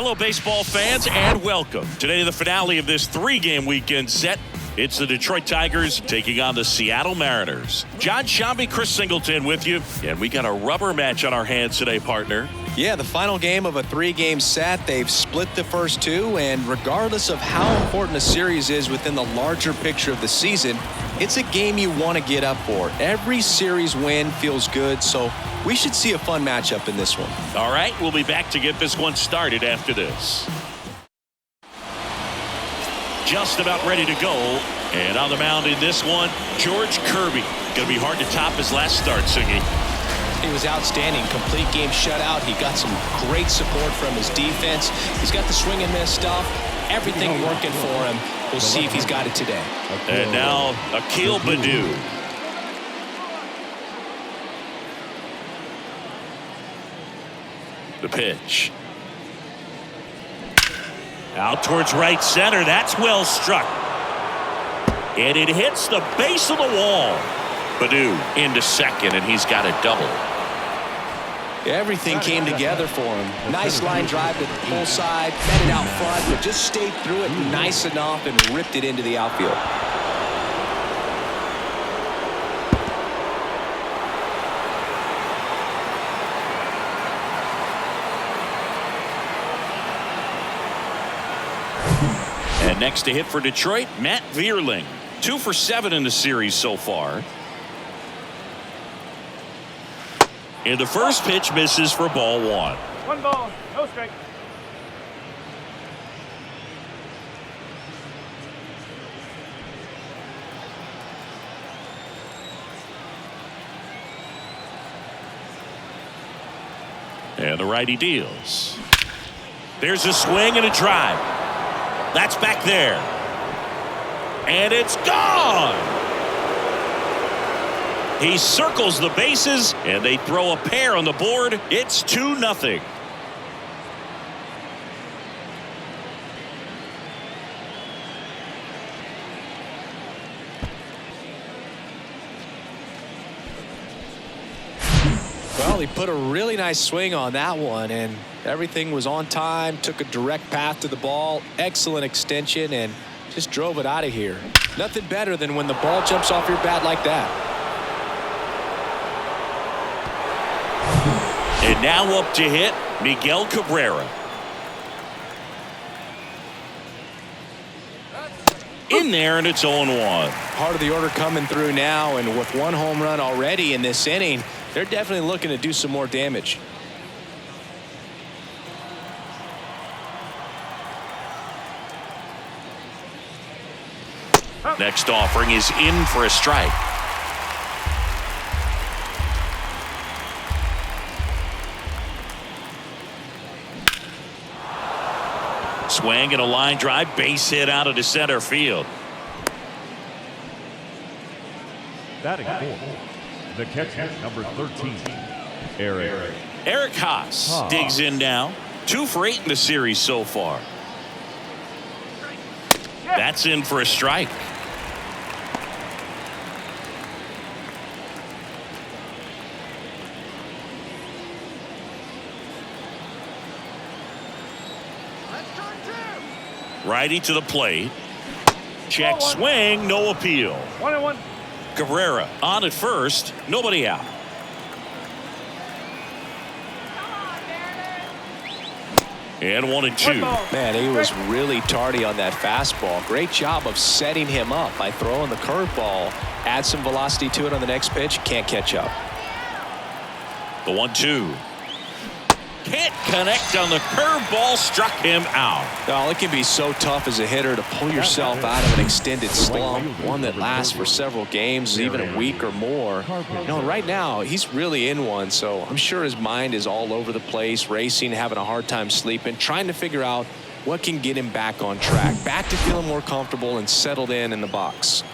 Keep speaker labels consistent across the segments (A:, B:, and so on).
A: Hello, baseball fans, and welcome. Today, the finale of this three-game weekend set. It's the Detroit Tigers taking on the Seattle Mariners. John Shambi, Chris Singleton with you, and we got a rubber match on our hands today, partner.
B: Yeah, the final game of a three-game set. They've split the first two, and regardless of how important a series is within the larger picture of the season, it's a game you want to get up for. Every series win feels good, so we should see a fun matchup in this one.
A: All right, we'll be back to get this one started after this. Just about ready to go, and on the mound in this one, George Kirby. Going to be hard to top his last start, Siggy.
B: He was outstanding. Complete game shutout. He got some great support from his defense. He's got the swing and miss stuff. Everything working for him. We'll see if he's got it today.
A: And now Akil Baddoo. The pitch. Out towards right center. That's well struck. And it hits the base of the wall. Baddoo into second, and he's got a double.
B: Everything came together for him. Nice line drive to the full side, fed it out front, but just stayed through it nice enough and ripped it into the outfield.
A: And next to hit for Detroit, Matt Vierling. 2 for 7 in the series so far. And the first pitch misses for ball one.
C: 1 ball, no strike.
A: And the righty deals. There's a swing and a drive. That's back there. And it's gone. He circles the bases, and they throw a pair on the board. It's 2-0.
B: Well, he put a really nice swing on that one, and everything was on time, took a direct path to the ball, excellent extension, and just drove it out of here. Nothing better than when the ball jumps off your bat like that.
A: And now up to hit, Miguel Cabrera. In there, and it's 0-1.
B: Part of the order coming through now, and with one home run already in this inning, they're definitely looking to do some more damage.
A: Next offering is in for a strike. Swing and a line drive, base hit out into center field.
D: Batting fourth, the catcher, number 13,
A: Eric Haas digs in now. 2 for 8 in the series so far. That's in for a strike. Righty to the plate. Check swing, no appeal.
C: 1-1.
A: Cabrera on at first, nobody out. And 1-2.
B: Man, he was really tardy on that fastball. Great job of setting him up by throwing the curveball. Add some velocity to it on the next pitch. Can't catch up.
A: The 1-2. Can't connect on the curveball, struck him out.
B: Well, it can be so tough as a hitter to pull yourself out of an extended slump, one that lasts for several games, even a week or more. No, right now, he's really in one, so I'm sure his mind is all over the place, racing, having a hard time sleeping, trying to figure out what can get him back on track, back to feeling more comfortable and settled in the box.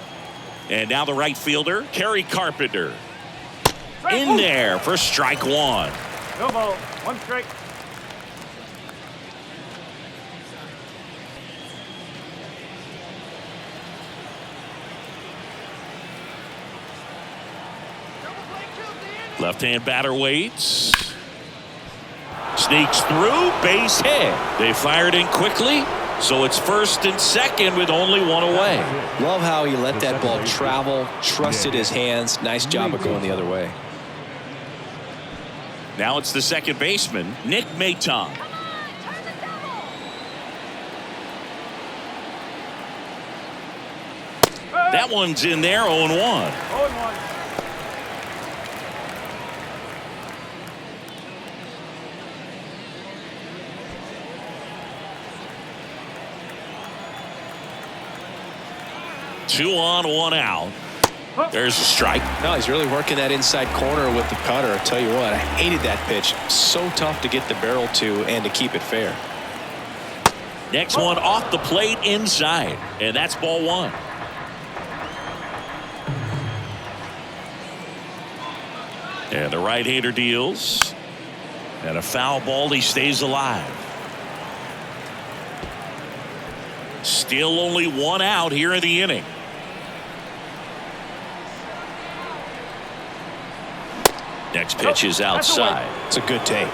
A: And now the right fielder, Kerry Carpenter. In there for strike one.
C: No ball, 1 strike.
A: Left-hand batter waits. Sneaks through, base hit. They fired in quickly, so it's first and second with only one away.
B: Love how he let that ball travel, trusted his hands. Nice job of going the other way.
A: Now it's the second baseman, Nick Maton. That one's in there, 0-1.
C: 0-1.
A: Two on, one out. There's a strike.
B: No, he's really working that inside corner with the cutter. I tell you what, I hated that pitch. So tough to get the barrel to and to keep it fair.
A: Next one off the plate inside, and that's ball one. And the right-hander deals. And a foul ball, he stays alive. Still only one out here in the inning. Next pitch is outside.
B: It's a good take.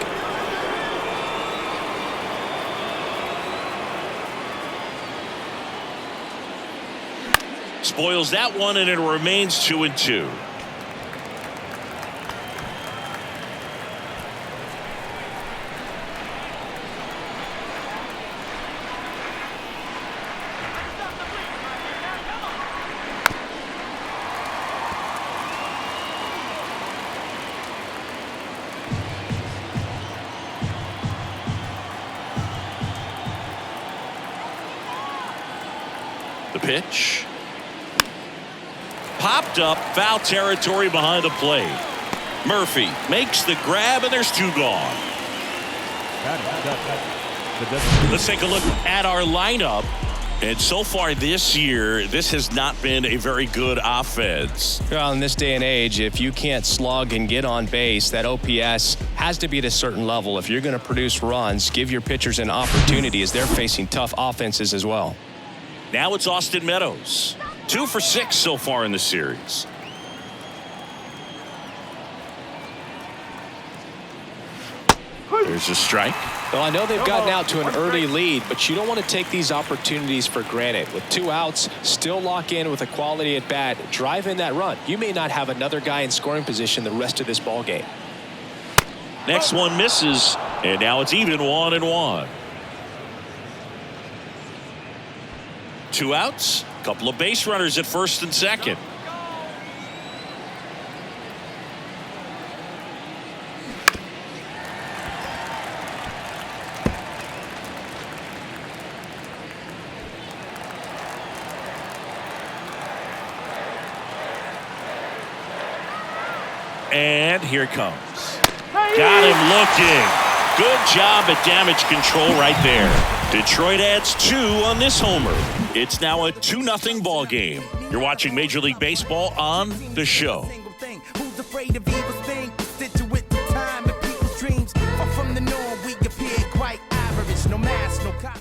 A: Spoils that one, and it remains 2-2. The pitch. Popped up, foul territory behind the plate. Murphy makes the grab, and there's two gone. Let's take a look at our lineup. And so far this year, this has not been a very good offense.
B: Well, in this day and age, if you can't slug and get on base, that OPS has to be at a certain level. If you're going to produce runs, give your pitchers an opportunity as they're facing tough offenses as well.
A: Now it's Austin Meadows. 2 for 6 so far in the series. There's a strike.
B: Well, I know they've gotten out to an early lead, but you don't want to take these opportunities for granted. With 2 outs, still lock in with a quality at bat, drive in that run. You may not have another guy in scoring position the rest of this ball game.
A: Next one misses, and now it's even 1-1. 2 outs, couple of base runners at first and second. And here it comes. Got him looking. Good job at damage control right there. Detroit adds 2 on this homer. It's now a 2-0 ball game. You're watching Major League Baseball on The Show.
E: Who's afraid of evil thing? Situate the time and people's dreams are from the norm. We appear quite average. No mask, no cop.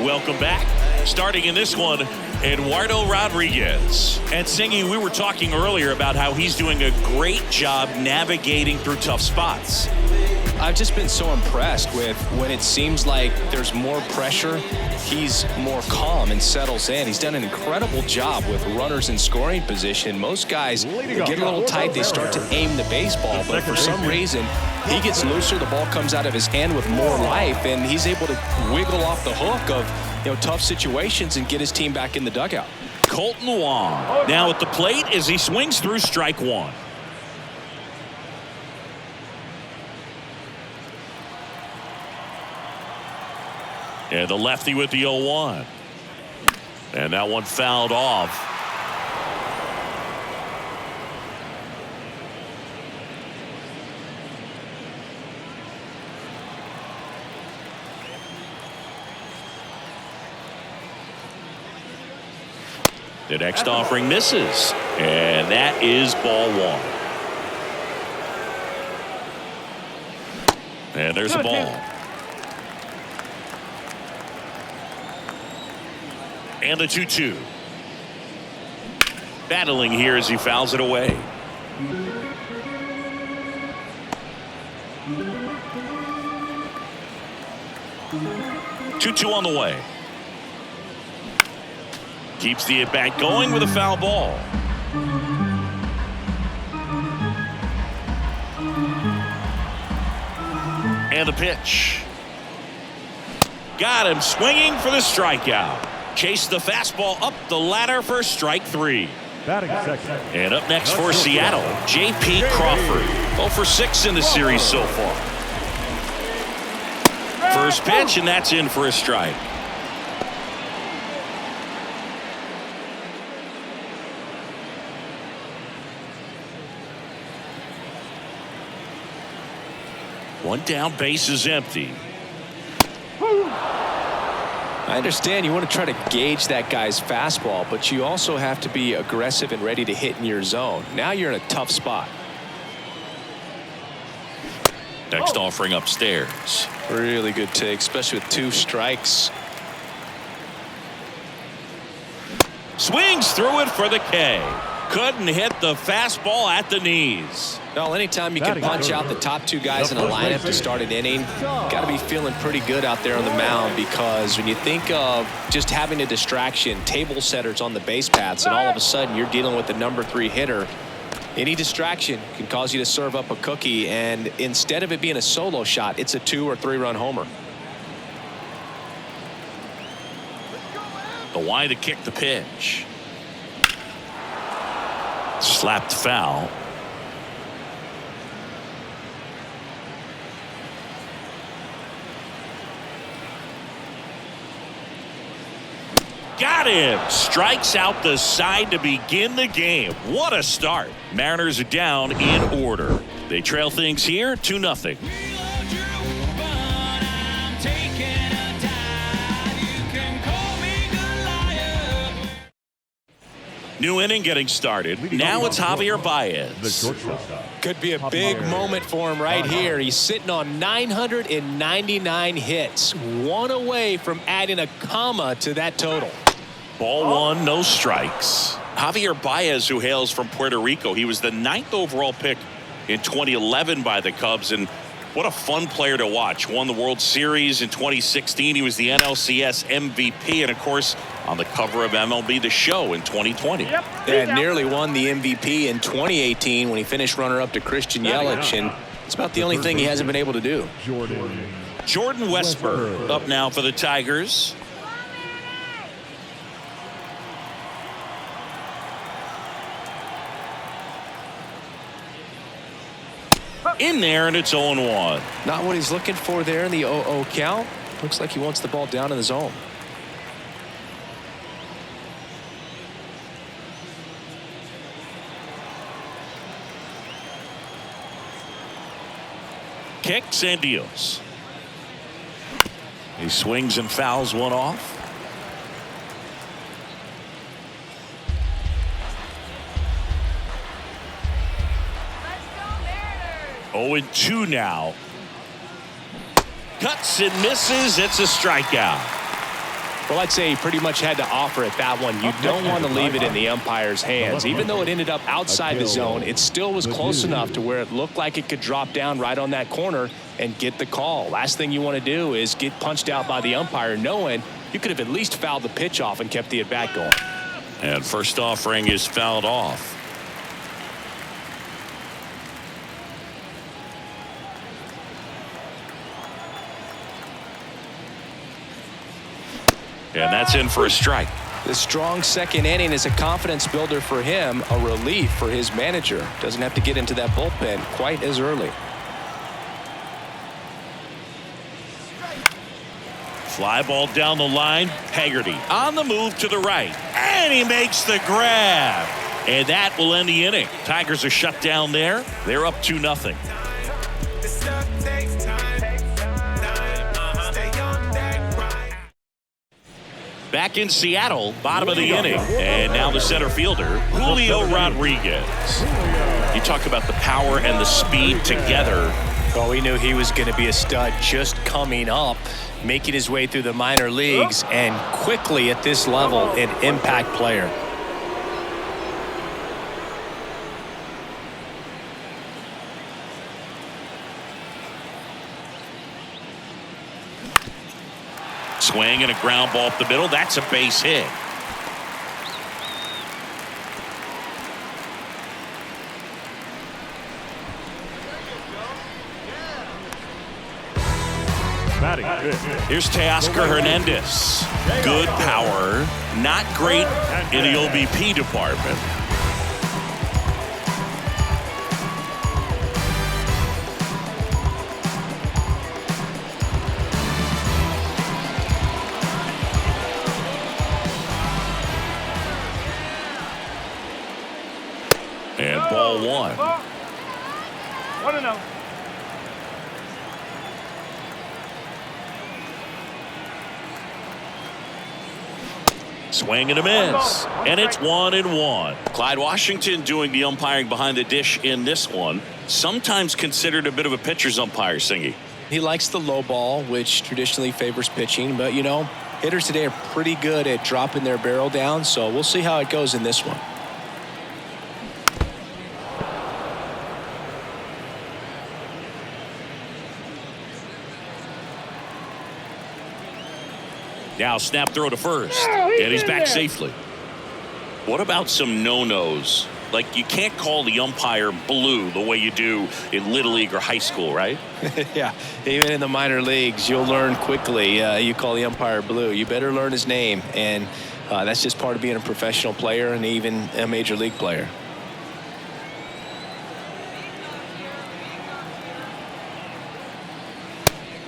A: Welcome back. Starting in this one, Eduardo Rodriguez. And Singy, we were talking earlier about how he's doing a great job navigating through tough spots.
B: I've just been so impressed with when it seems like there's more pressure, he's more calm and settles in. He's done an incredible job with runners in scoring position. Most guys get a little tight, they start to aim the baseball, but for some reason, he gets looser, the ball comes out of his hand with more life, and he's able to wiggle off the hook of tough situations and get his team back in the dugout.
A: Colton Wong now at the plate as he swings through strike one. And the lefty with the 0-1. And that one fouled off. The next offering misses. And that is ball one. And there's a ball. And the 2-2. Battling here as he fouls it away. 2-2 on the way. Keeps the at-bat going with a foul ball. And the pitch. Got him swinging for the strikeout. Chased the fastball up the ladder for strike 3.
D: Batting second.
A: And up next for Seattle, J.P. Crawford. 0 for 6 in the series so far. First pitch, and that's in for a strike. One down, base is empty.
B: I understand you want to try to gauge that guy's fastball, but you also have to be aggressive and ready to hit in your zone. Now you're in a tough spot.
A: Next offering upstairs.
B: Really good take, especially with 2 strikes.
A: Swings through it for the K. Couldn't hit the fastball at the knees.
B: Well, anytime you can punch out the top 2 guys in a lineup to start an inning, got to be feeling pretty good out there on the mound, because when you think of just having a distraction, table setters on the base paths, and all of a sudden you're dealing with the number 3 hitter, any distraction can cause you to serve up a cookie, and instead of it being a solo shot, it's a 2 or 3 run homer.
A: The wide to kick the pitch. Slapped foul. Got him. Strikes out the side to begin the game. What a start. Mariners are down in order. They trail things here 2-0. New inning getting started. Now it's Javier Baez.
B: Could be a big moment for him right here. He's sitting on 999 hits. 1 away from adding a comma to that total.
A: Ball 1, no strikes. Javier Baez, who hails from Puerto Rico, he was the 9th overall pick in 2011 by the Cubs, and what a fun player to watch. Won the World Series in 2016. He was the NLCS MVP, and of course on the cover of MLB The Show in 2020.
B: And nearly won the MVP in 2018 when he finished runner-up to Christian Yelich, and it's about the only thing he hasn't been able to do.
A: Jordan Westburg up now for the Tigers. In there, and it's 0-1.
B: Not what he's looking for there in the 0-0 count. Looks like he wants the ball down in the zone.
A: Kicks and deals. He swings and fouls one off. 0-2 now. Cuts and misses. It's a strikeout.
B: Well, I'd say he pretty much had to offer it that one. You don't want to leave it in the umpire's hands. Even though it ended up outside the zone, it still was close enough to where it looked like it could drop down right on that corner and get the call. Last thing you want to do is get punched out by the umpire, knowing you could have at least fouled the pitch off and kept the at-bat going.
A: And first offering is fouled off. And that's in for a strike.
B: The strong second inning is a confidence builder for him, a relief for his manager. Doesn't have to get into that bullpen quite as early.
A: Fly ball down the line. Haggerty on the move to the right. And he makes the grab. And that will end the inning. Tigers are shut down there. They're up 2-0. Back in Seattle, bottom of the inning, and now the center fielder, Julio Rodriguez. You talk about the power and the speed together.
B: Well, we knew he was going to be a stud just coming up, making his way through the minor leagues, and quickly at this level, an impact player.
A: Swing and a ground ball up the middle. That's a base hit. Here's Teoscar Hernandez. Good power, not great in the OBP department. And ball one.
C: 1-0.
A: Swing and a miss. And it's 1-1. Clyde Washington doing the umpiring behind the dish in this one. Sometimes considered a bit of a pitcher's umpire, Singy.
B: He likes the low ball, which traditionally favors pitching. But, you know, hitters today are pretty good at dropping their barrel down. So we'll see how it goes in this one.
A: Now snap throw to first, and he's back safely. What about some no-nos? Like, you can't call the umpire blue the way you do in Little League or high school, right?
B: Yeah, even in the minor leagues, you'll learn quickly. You call the umpire blue. You better learn his name, and that's just part of being a professional player and even a major league player.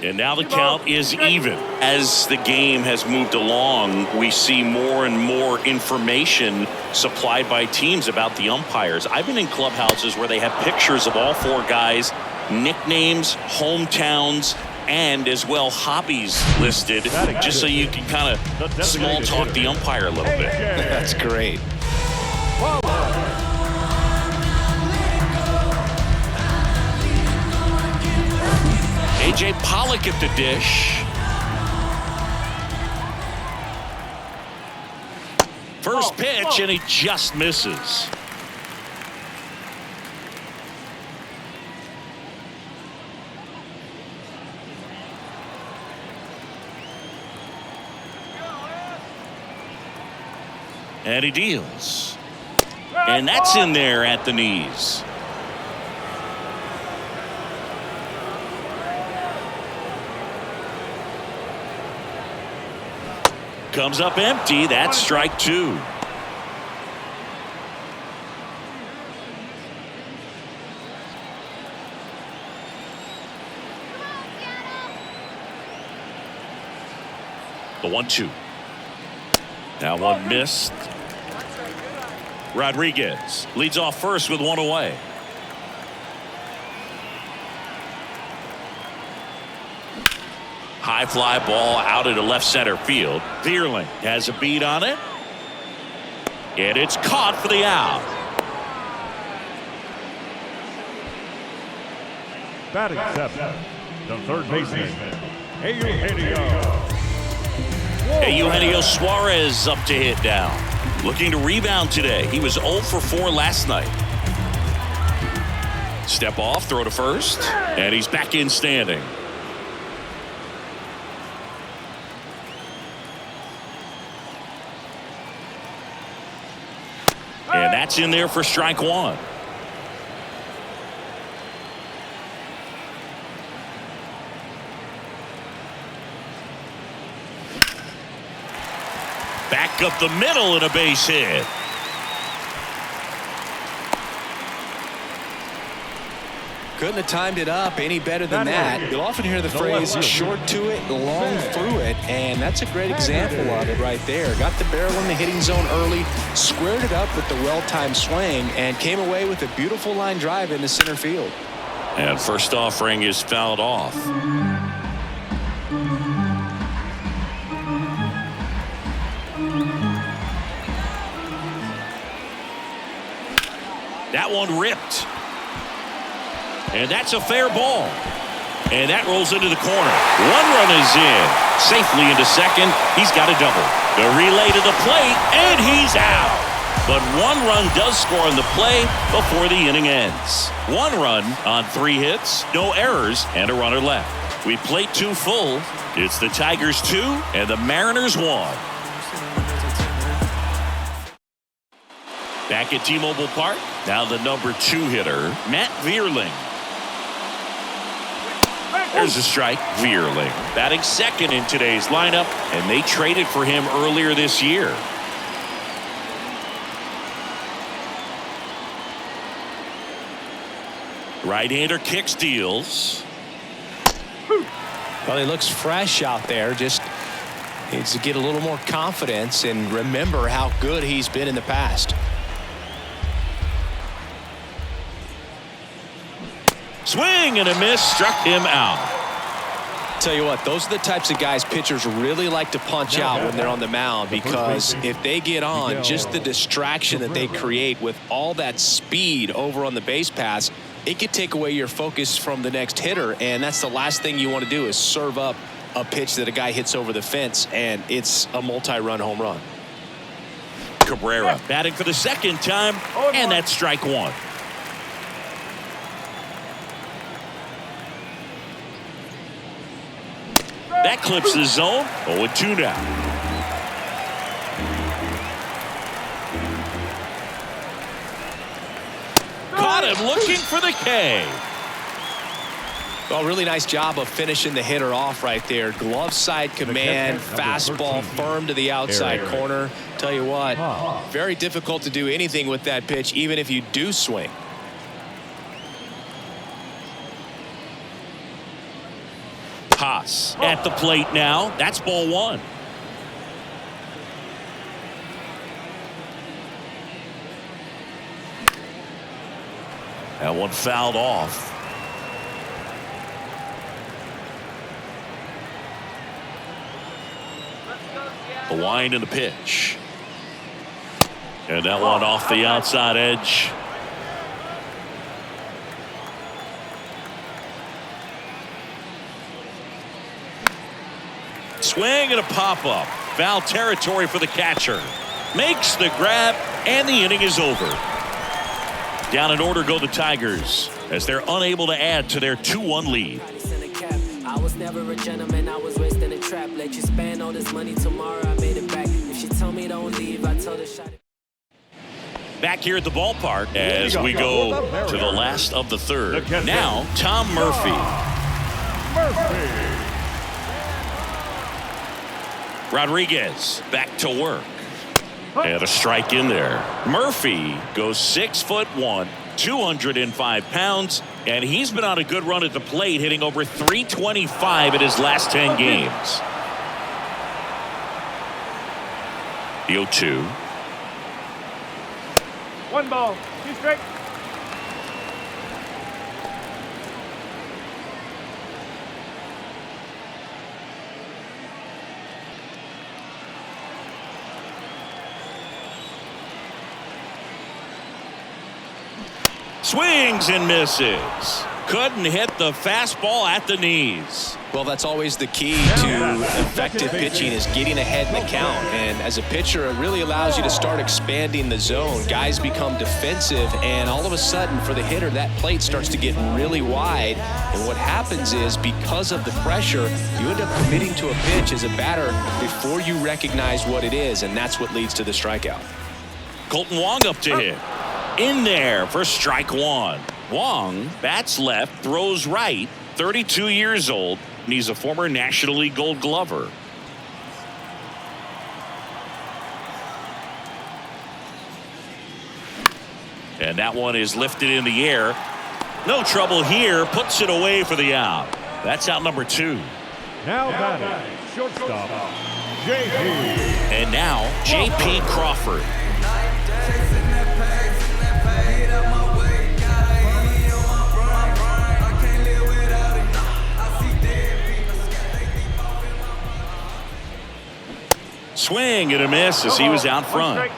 A: And now the count is even. As the game has moved along, we see more and more information supplied by teams about the umpires. I've been in clubhouses where they have pictures of all four guys, nicknames, hometowns, and as well hobbies listed, just so you can kind of small talk the umpire a little bit.
B: That's great.
A: A.J. Pollock at the dish. First pitch, and he just misses. And he deals. And that's in there at the knees. Comes up empty. That's strike two. The 1-2. Now one missed. Rodriguez leads off first with one away. High fly ball out into left center field. Vierling has a beat on it. And it's caught for the out.
D: Batting seventh, the third baseman, Eugenio.
A: Eugenio Suarez up to hit down. Looking to rebound today. He was 0 for 4 last night. Step off, throw to first. And he's back in standing. And that's in there for strike one. Back up the middle and a base hit.
B: Couldn't have timed it up any better than that. You'll often hear the phrase short to it, long through it, and that's a great example of it right there. Got the barrel in the hitting zone early, squared it up with the well-timed swing, and came away with a beautiful line drive into center field.
A: And first offering is fouled off. That one ripped. And that's a fair ball. And that rolls into the corner. One run is in. Safely into second. He's got a double. The relay to the plate, and he's out. But one run does score on the play before the inning ends. One run on 3 hits, no errors, and a runner left. We played 2 full. It's the Tigers 2 and the Mariners 1. Back at T-Mobile Park, now the number 2 hitter, Matt Vierling. There's a strike. Vierling batting second in today's lineup, and they traded for him earlier this year. Right-hander kicks, deals.
B: Well, he looks fresh out there. Just needs to get a little more confidence and remember how good he's been in the past.
A: Swing and a miss, struck him out.
B: Tell you what, those are the types of guys pitchers really like to punch out when they're on the mound, because if they get on, just the distraction that they create with all that speed over on the base pass, it could take away your focus from the next hitter, and that's the last thing you want to do is serve up a pitch that a guy hits over the fence and it's a multi-run home run.
A: Cabrera batting for the second time, and that's strike 1. That clips the zone. 0-2 now. Caught him looking for the K.
B: Well, really nice job of finishing the hitter off right there. Glove side command, fastball firm to the outside corner. Tell you what, very difficult to do anything with that pitch, even if you do swing.
A: Haas at the plate now. That's ball 1. That one fouled off. The wind and the pitch. And that one off the outside edge. Swing and a pop-up. Foul territory for the catcher. Makes the grab, and the inning is over. Down in order go the Tigers, as they're unable to add to their 2-1 lead.
F: I was never a gentleman, I was raised in a trap. Let you spend all this money tomorrow, I made it back. If she told me don't leave, I told her shut it.
A: Back here at the ballpark as we go to the last of the third. Now, Tom Murphy. Rodriguez back to work. And a strike in there. Murphy goes 6'1", 205 pounds, and he's been on a good run at the plate, hitting over .325 in his last 10 games. The 0-2.
C: 1 ball, 2 strikes.
A: Swings and misses. Couldn't hit the fastball at the knees.
B: Well, that's always the key to effective pitching, is getting ahead in the count. And as a pitcher, it really allows you to start expanding the zone. Guys become defensive, and all of a sudden, for the hitter, that plate starts to get really wide. And what happens is, because of the pressure, you end up committing to a pitch as a batter before you recognize what it is, and that's what leads to the strikeout.
A: Colton Wong up to hit. In there for strike 1. Wong bats left, throws right, 32 years old, and he's a former National League Gold Glover. And that one is lifted in the air. No trouble here, puts it away for the out. That's out number 2.
D: Now batting, shortstop, J.P.
A: And now J.P. Crawford. Swing and a miss as he was out front.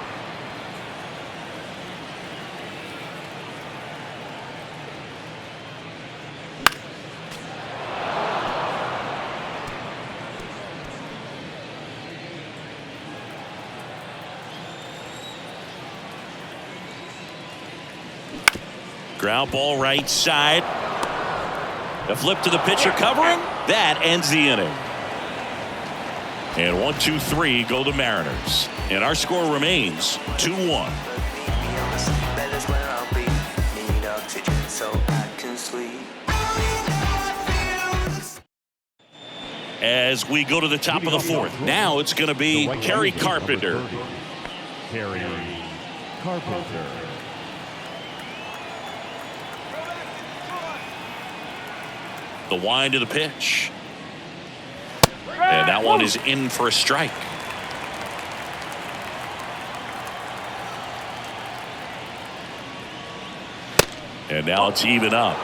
A: Ground ball right side. A flip to the pitcher covering. That ends the inning. And 1-2-3 go the Mariners. And our score remains 2-1. As we go to the top of the fourth, now it's going to be Kerry Carpenter.
D: Kerry Carpenter.
A: The wind of the pitch. And that one is in for a strike. And now it's even up.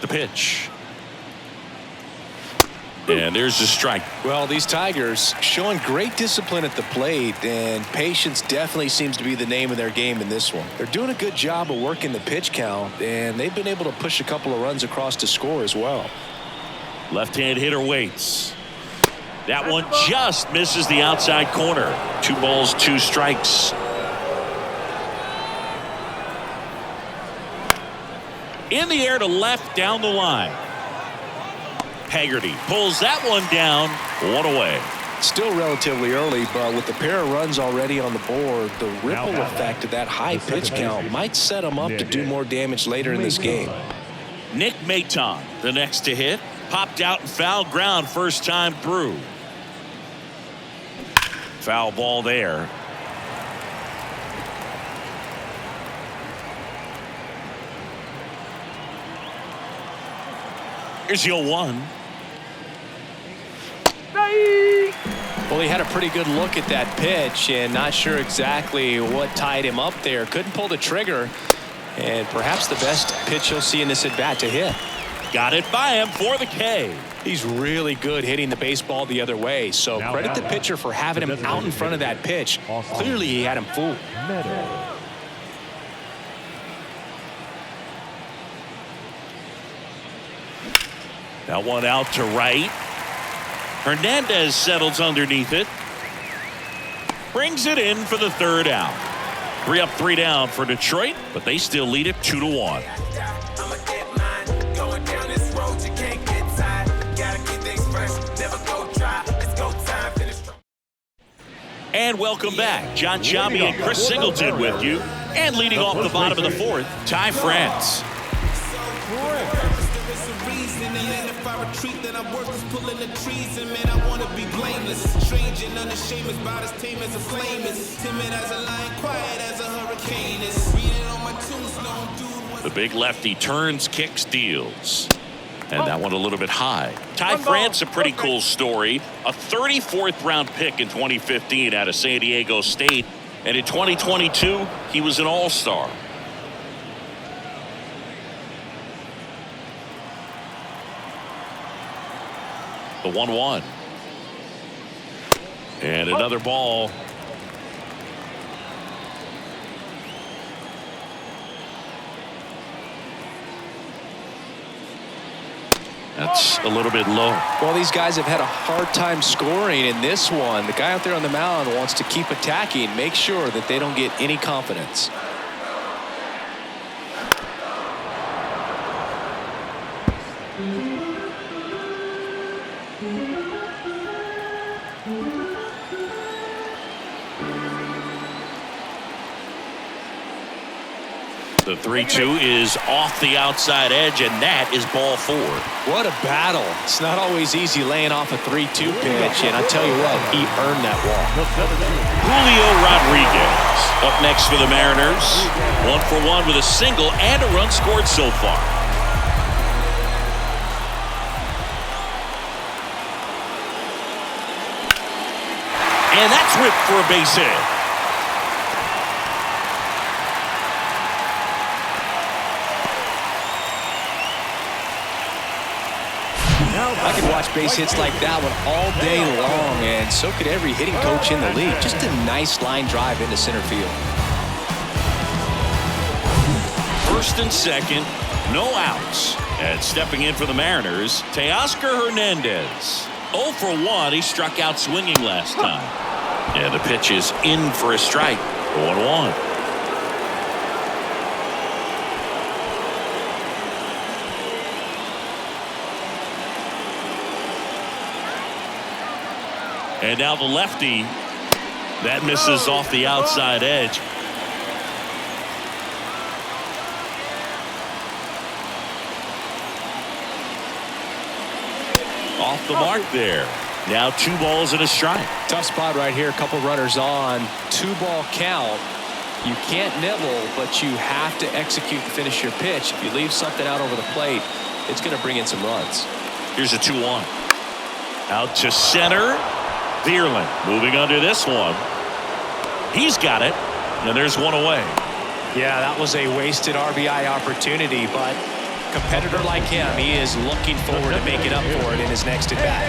A: The pitch. And there's the strike.
B: Well, these Tigers showing great discipline at the plate, and patience definitely seems to be the name of their game in this one. They're doing a good job of working the pitch count, and they've been able to push a couple of runs across to score as well.
A: Left-hand hitter waits. That one just misses the outside corner. 2 balls, 2 strikes. In the air to left down the line. Haggerty pulls that one down. 1 away.
B: Still relatively early, but with the pair of runs already on the board, the ripple effect of that high pitch count might set them up to do more damage later in this game.
A: Nick Maton, the next to hit. Popped out and foul ground first time through. Foul ball there. Here's the 0-1.
B: Well, he had a pretty good look at that pitch and not sure exactly what tied him up there. Couldn't pull the trigger, and perhaps the best pitch he'll see in this at bat to hit.
A: Got it by him for the K.
B: He's really good hitting the baseball the other way, so credit the pitcher for having him out in front of that pitch. Clearly he had him fooled.
A: That one out to right. Hernandez settles underneath it. Brings it in for the 3rd out. 3 up, 3 down for Detroit, but they still lead it 2-1. And welcome back. John Shambi and Chris Singleton with you. And leading off the bottom of the 4th, Ty France. The big lefty turns, kicks, deals. And that one a little bit high. Ty France, a pretty cool story. A 34th round pick in 2015 out of San Diego State. And in 2022, he was an all-star. The 1-1. And another ball. That's a little bit low.
B: Well, these guys have had a hard time scoring in this one. The guy out there on the mound wants to keep attacking, make sure that they don't get any confidence.
A: The 3-2 is off the outside edge, and that is ball 4.
B: What a battle. It's not always easy laying off a 3-2 pitch, and I tell you what, he earned that walk.
A: Julio Rodriguez up next for the Mariners. 1 for 1 with a single and a run scored so far. And that's ripped for a base hit.
B: I could watch base hits like that one all day long, and so could every hitting coach in the league. Just a nice line drive into center field.
A: 1st and 2nd, no outs. And stepping in for the Mariners, Teoscar Hernandez. 0 for 1. He struck out swinging last time. And the pitch is in for a strike. 0-1. And now the lefty. That misses off the outside edge. Off the mark there. Now 2 balls and a strike.
B: Tough spot right here. A couple runners on. 2-ball count. You can't nibble, but you have to execute and finish your pitch. If you leave something out over the plate, it's going to bring in some runs.
A: Here's a 2-1. Out to center. Thierlin moving under this one. He's got it. And there's one away.
B: Yeah, that was a wasted RBI opportunity, but competitor like him, he is looking forward to making up for it in his next at bat.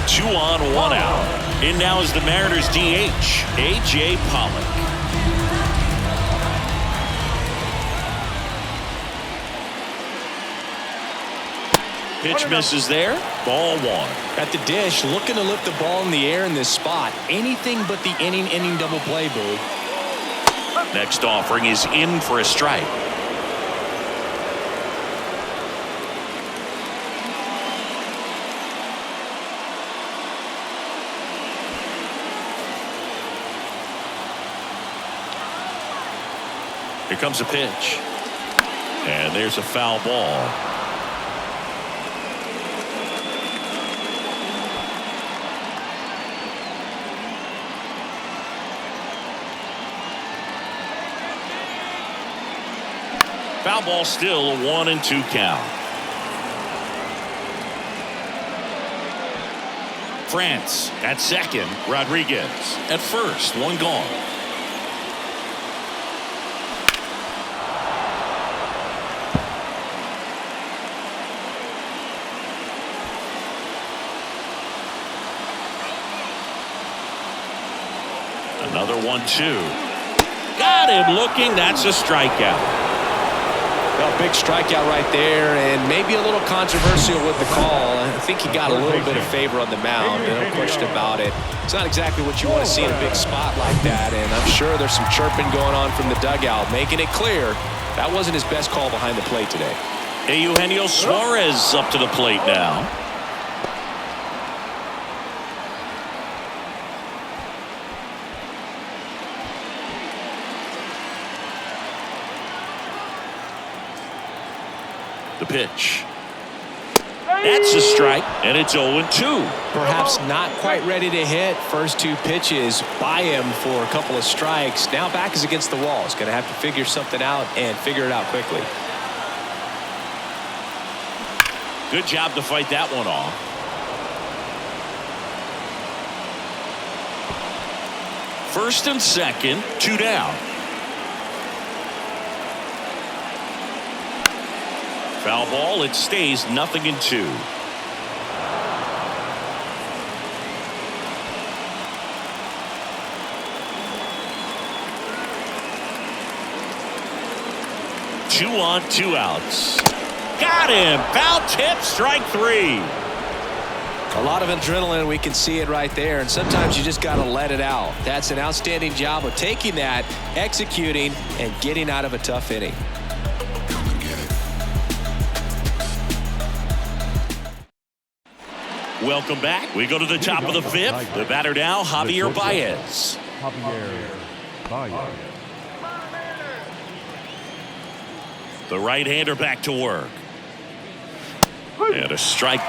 A: 2 on, 1 out. In now is the Mariners DH, A.J. Pollock. Pitch misses there. Ball 1.
B: At the dish, looking to lift the ball in the air in this spot. Anything but the inning double play, Boo.
A: Next offering is in for a strike. Here comes a pitch. And there's a foul ball. Foul ball, still a 1-2 count. France at second. Rodriguez at first. 1 gone. Another 1-2. Got him looking. That's a strikeout.
B: Well, big strikeout right there, and maybe a little controversial with the call. I think he got a little bit of favor on the mound, no question about it. It's not exactly what you want to see in a big spot like that, and I'm sure there's some chirping going on from the dugout, making it clear that wasn't his best call behind the plate today.
A: Eugenio Suarez up to the plate now. The pitch. That's a strike, and it's 0-2.
B: Perhaps not quite ready to hit. First 2 pitches by him for a couple of strikes. Now back is against the wall. He's going to have to figure something out and figure it out quickly.
A: Good job to fight that one off. First and second, 2 down. Foul ball. It stays 0-2. Two on, 2 outs. Got him. Foul tip, strike 3.
B: A lot of adrenaline. We can see it right there, and sometimes you just got to let it out. That's an outstanding job of taking that, executing, and getting out of a tough inning.
A: Welcome back. We go to the top of the 5th. The batter now, Javier Baez. The right-hander back to work. And a strike.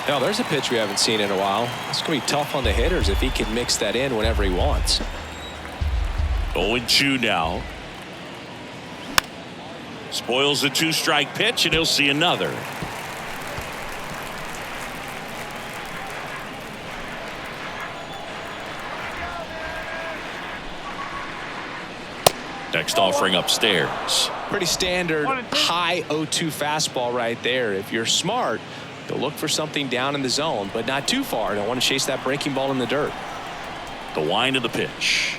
B: Now there's a pitch we haven't seen in a while. It's going to be tough on the hitters if he can mix that in whenever he wants.
A: 0-2 now. Spoils the 2-strike pitch, and he'll see another. Next offering upstairs.
B: Pretty standard high 0-2 fastball right there. If you're smart, you'll look for something down in the zone, but not too far. Don't want to chase that breaking ball in the dirt.
A: The wind of the pitch.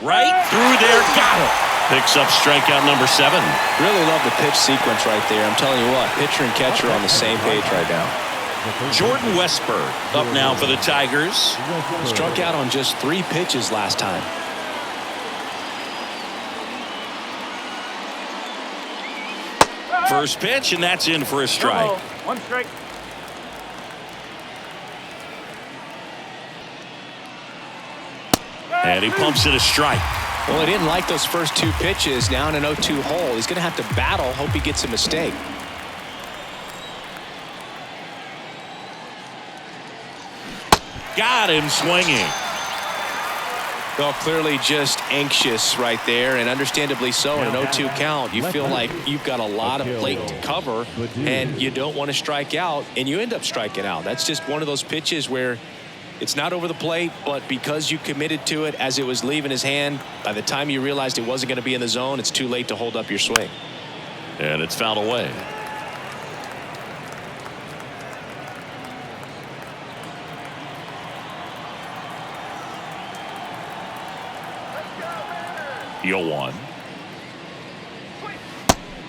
A: Right through there. Got it. Picks up strikeout number 7.
B: Really love the pitch sequence right there. I'm telling you what, pitcher and catcher are on the same page right now.
A: Jordan Westberg up now for the Tigers.
B: Struck out on just 3 pitches last time.
A: First pitch, and that's in for a strike.
C: 1 strike.
A: And he pumps it a strike.
B: Well, he didn't like those first 2 pitches. Now in an 0-2 hole. He's going to have to battle. Hope he gets a mistake.
A: Got him swinging.
B: Well, clearly just anxious right there, and understandably so. In an 0-2 count, you feel like you've got a lot of plate to cover, and you don't want to strike out, and you end up striking out. That's just one of those pitches where it's not over the plate, but because you committed to it as it was leaving his hand, by the time you realized it wasn't going to be in the zone, it's too late to hold up your swing.
A: And it's fouled away. One.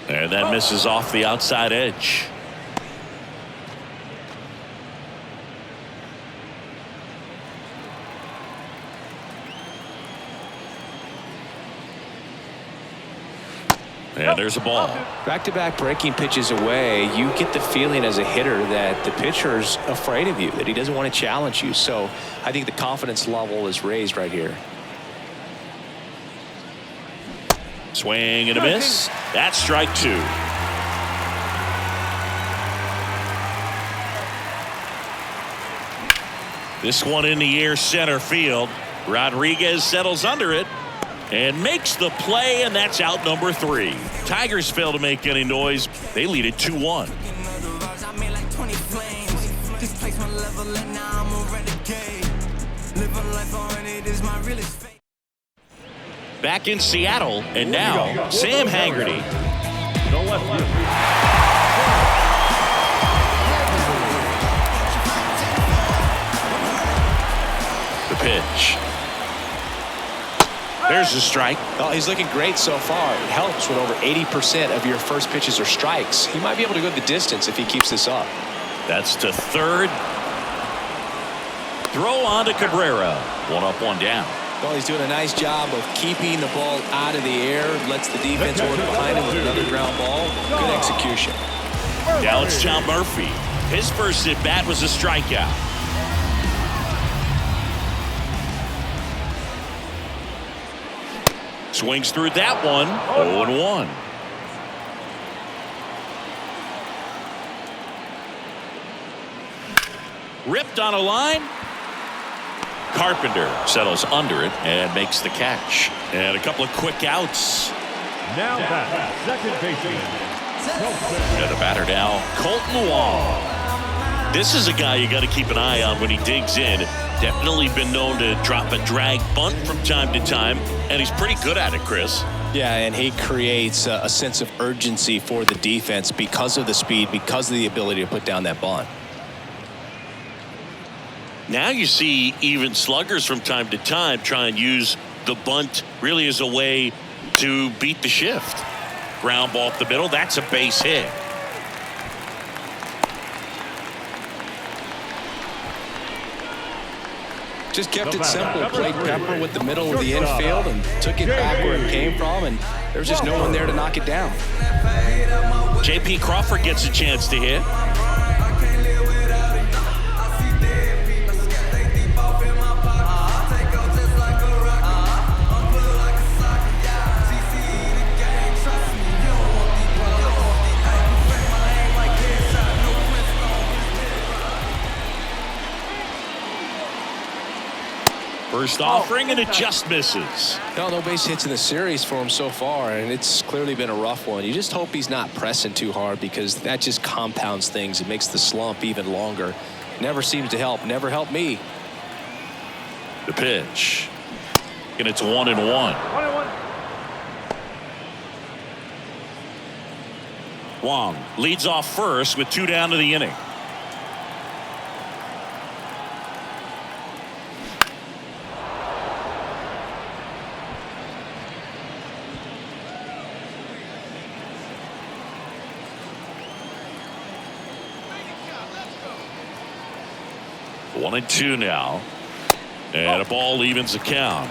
A: And that misses off the outside edge. And there's a ball.
B: Back-to-back breaking pitches away, you get the feeling as a hitter that the pitcher's afraid of you, that he doesn't want to challenge you. So I think the confidence level is raised right here.
A: Swing and a miss. That's strike 2. This one in the air center field. Rodriguez settles under it and makes the play, and that's out number 3. Tigers fail to make any noise. They lead it 2-1. Back in Seattle, and now Sam Haggerty. The pitch. There's the strike.
B: Well, he's looking great so far. It helps when over 80% of your first pitches are strikes. He might be able to go the distance if he keeps this up.
A: That's to third. Throw on to Cabrera. 1 up, 1 down.
B: Well, he's doing a nice job of keeping the ball out of the air, lets the defense work behind him with another ground ball. Good execution.
A: Now it's John Murphy. His first at bat was a strikeout. Swings through that one. 0-1. Ripped on a line. Carpenter settles under it and makes the catch. And a couple of quick outs.
D: Now back, second baseman.
A: And the batter now, Colton Wong. This is a guy you got to keep an eye on when he digs in. Definitely been known to drop a drag bunt from time to time, and he's pretty good at it, Chris.
B: Yeah, and he creates a sense of urgency for the defense because of the speed, because of the ability to put down that bunt.
A: Now you see even sluggers from time to time try and use the bunt really as a way to beat the shift. Ground ball up the middle. That's a base hit.
B: Just kept it simple. Played Pepper with the middle of the infield and took it back where it came from, and there was just no one there to knock it down.
A: J.P. Crawford gets a chance to hit. First offering, and it just misses.
B: No base hits in the series for him so far, and it's clearly been a rough one. You just hope he's not pressing too hard, because that just compounds things. It makes the slump even longer. Never seems to help. Never helped me.
A: The pitch. And it's 1-1.
C: 1-1.
A: Wong leads off first with 2 down to the inning. 1-2 now. And a ball evens the count.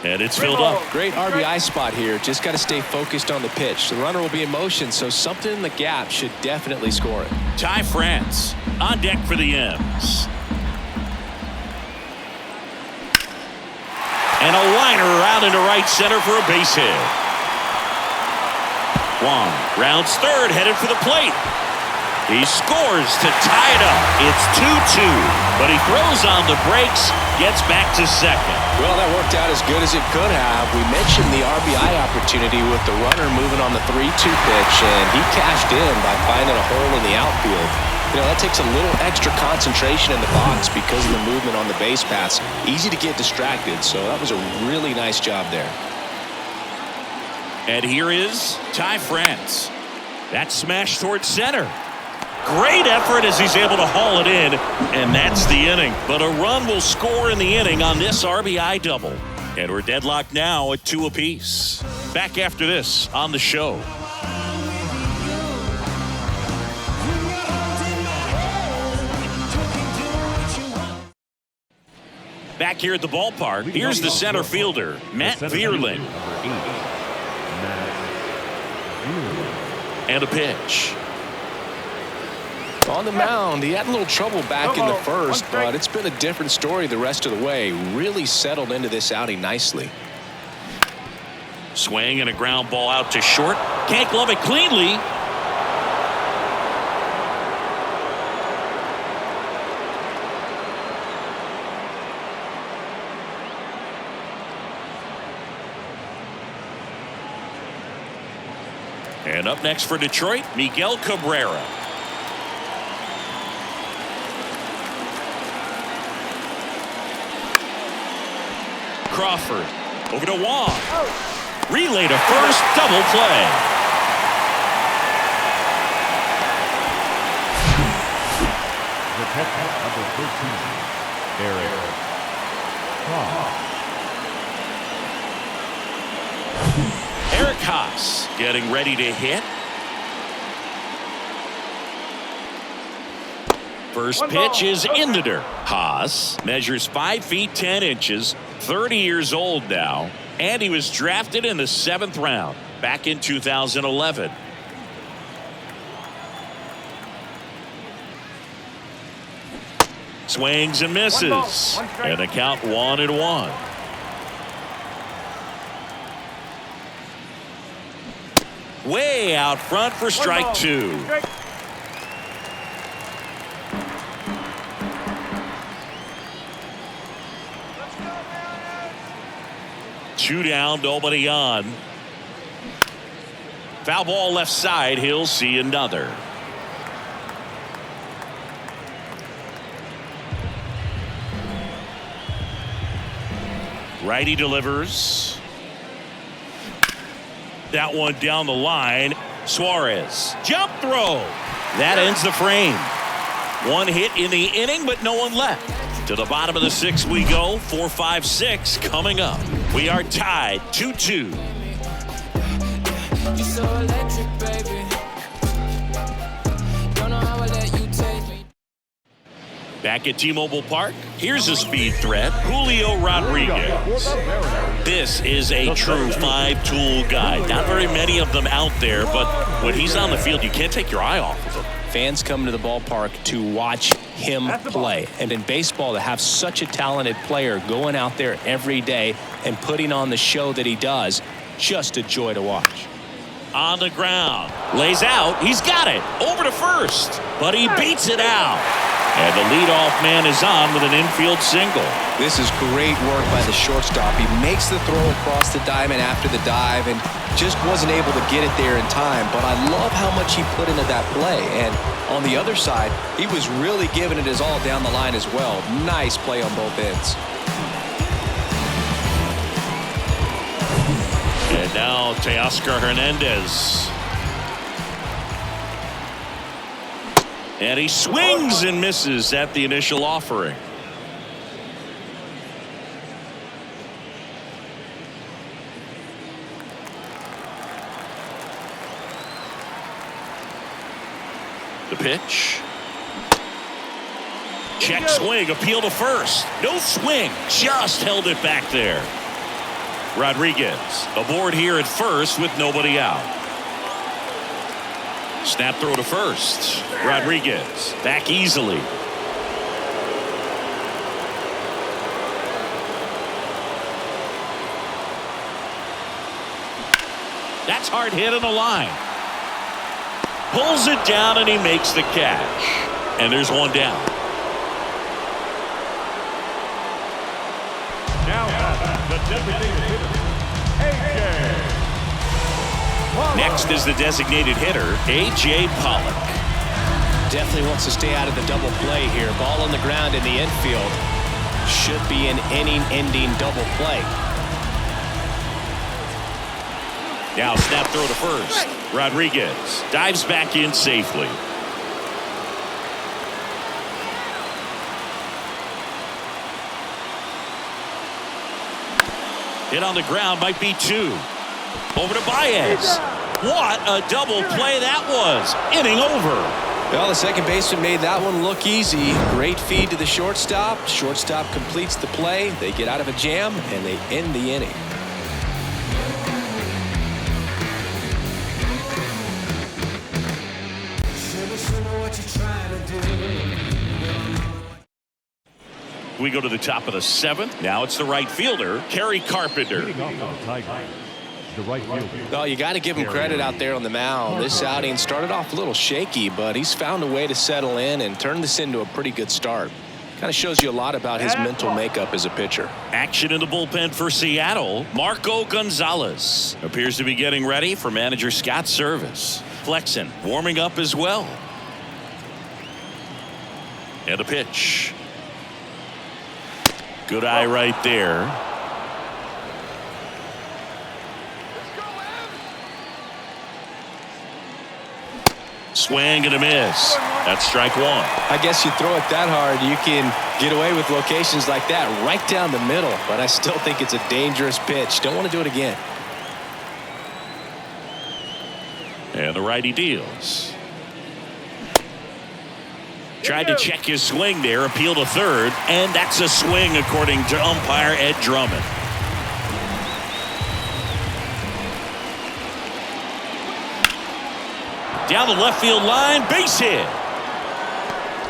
A: And it's filled up.
B: Great RBI spot here. Just got to stay focused on the pitch. The runner will be in motion, so something in the gap should definitely score it.
A: Ty France on deck for the M's. And a liner out into right center for a base hit. Wong rounds third, headed for the plate. He scores to tie it up. It's 2-2, but he throws on the brakes, gets back to second.
B: Well, that worked out as good as it could have. We mentioned the RBI opportunity with the runner moving on the 3-2 pitch, and he cashed in by finding a hole in the outfield. You know, that takes a little extra concentration in the box because of the movement on the base paths. Easy to get distracted, so that was a really nice job there.
A: And here is Ty France. That smash towards center. Great effort as he's able to haul it in, and that's the inning. But a run will score in the inning on this RBI double. And we're deadlocked now at 2 apiece. Back after this on the show. Back here at the ballpark, here's the center fielder, Matt Vierling. And a pitch.
B: On the mound, he had a little trouble back in the first, but it's been a different story the rest of the way. Really settled into this outing nicely.
A: Swing and a ground ball out to short. Can't glove it cleanly. And up next for Detroit, Miguel Cabrera. Crawford over to Wong. Relay to first, double play.
D: The catcher, number 13, Eric Haas.
A: Eric Haas getting ready to hit. First pitch is in the dirt. Haas measures 5 feet 10 inches, 30 years old now, and he was drafted in the 7th round back in 2011. Swings and misses, and the count 1-1. Way out front for strike 2. Two down, nobody on. Foul ball left side. He'll see another. Righty delivers. That one down the line. Suarez. Jump throw. That ends the frame. One hit in the inning, but no one left. To the bottom of the 6th we go. 4, 5, 6 coming up. We are tied 2-2.
F: You're so electric, baby. Don't know how I let you take me.
A: Back at T-Mobile Park, here's a speed threat, Julio Rodriguez. This is a true 5-tool guy. Not very many of them out there, but when he's on the field, you can't take your eye off of him.
B: Fans come to the ballpark to watch him play. And in baseball, to have such a talented player going out there every day and putting on the show that he does, just a joy to watch.
A: On the ground, lays out, he's got it, over to first, but he beats it out. And the leadoff man is on with an infield single.
B: This is great work by the shortstop. He makes the throw across the diamond after the dive and just wasn't able to get it there in time. But I love how much he put into that play. And on the other side, he was really giving it his all down the line as well. Nice play on both ends.
A: And now Teoscar Hernandez. And he swings and misses at the initial offering. The pitch. Check swing, appeal to first. No swing, just held it back there. Rodriguez aboard here at first with nobody out. Snap throw to first. Rodriguez back easily. That's hard hit on the line. Pulls it down and he makes the catch. And there's one down.
D: Now the designated hitter, A.J.
A: Next is the designated hitter, A.J. Pollock.
B: Definitely wants to stay out of the double play here. Ball on the ground in the infield. Should be an inning-ending double play.
A: Now snap throw to first. Rodriguez dives back in safely. Hit on the ground, might be two. Over to Baez. What a double play that was. Inning over.
B: Well, the second baseman made that one look easy. Great feed to the shortstop. Shortstop completes the play. They get out of a jam, and they end the inning.
A: We go to the top of the seventh. Now it's the right fielder, Kerry Carpenter.
D: Leading off for the Tigers, the right fielder.
B: Well, you got to give him credit out there on the mound. This outing started off a little shaky, but he's found a way to settle in and turn this into a pretty good start. Kind of shows you a lot about his mental makeup as a pitcher.
A: Action in the bullpen for Seattle. Marco Gonzalez appears to be getting ready for manager Scott's service. Flexen warming up as well. And a pitch. Good eye right there. Swing and a miss. That's strike one.
B: I guess you throw it that hard, you can get away with locations like that right down the middle. But I still think it's a dangerous pitch. Don't want to do it again.
A: And the righty deals. Tried to check his swing there, appeal to third, and that's a swing according to umpire Ed Drummond. Down the left field line, base hit.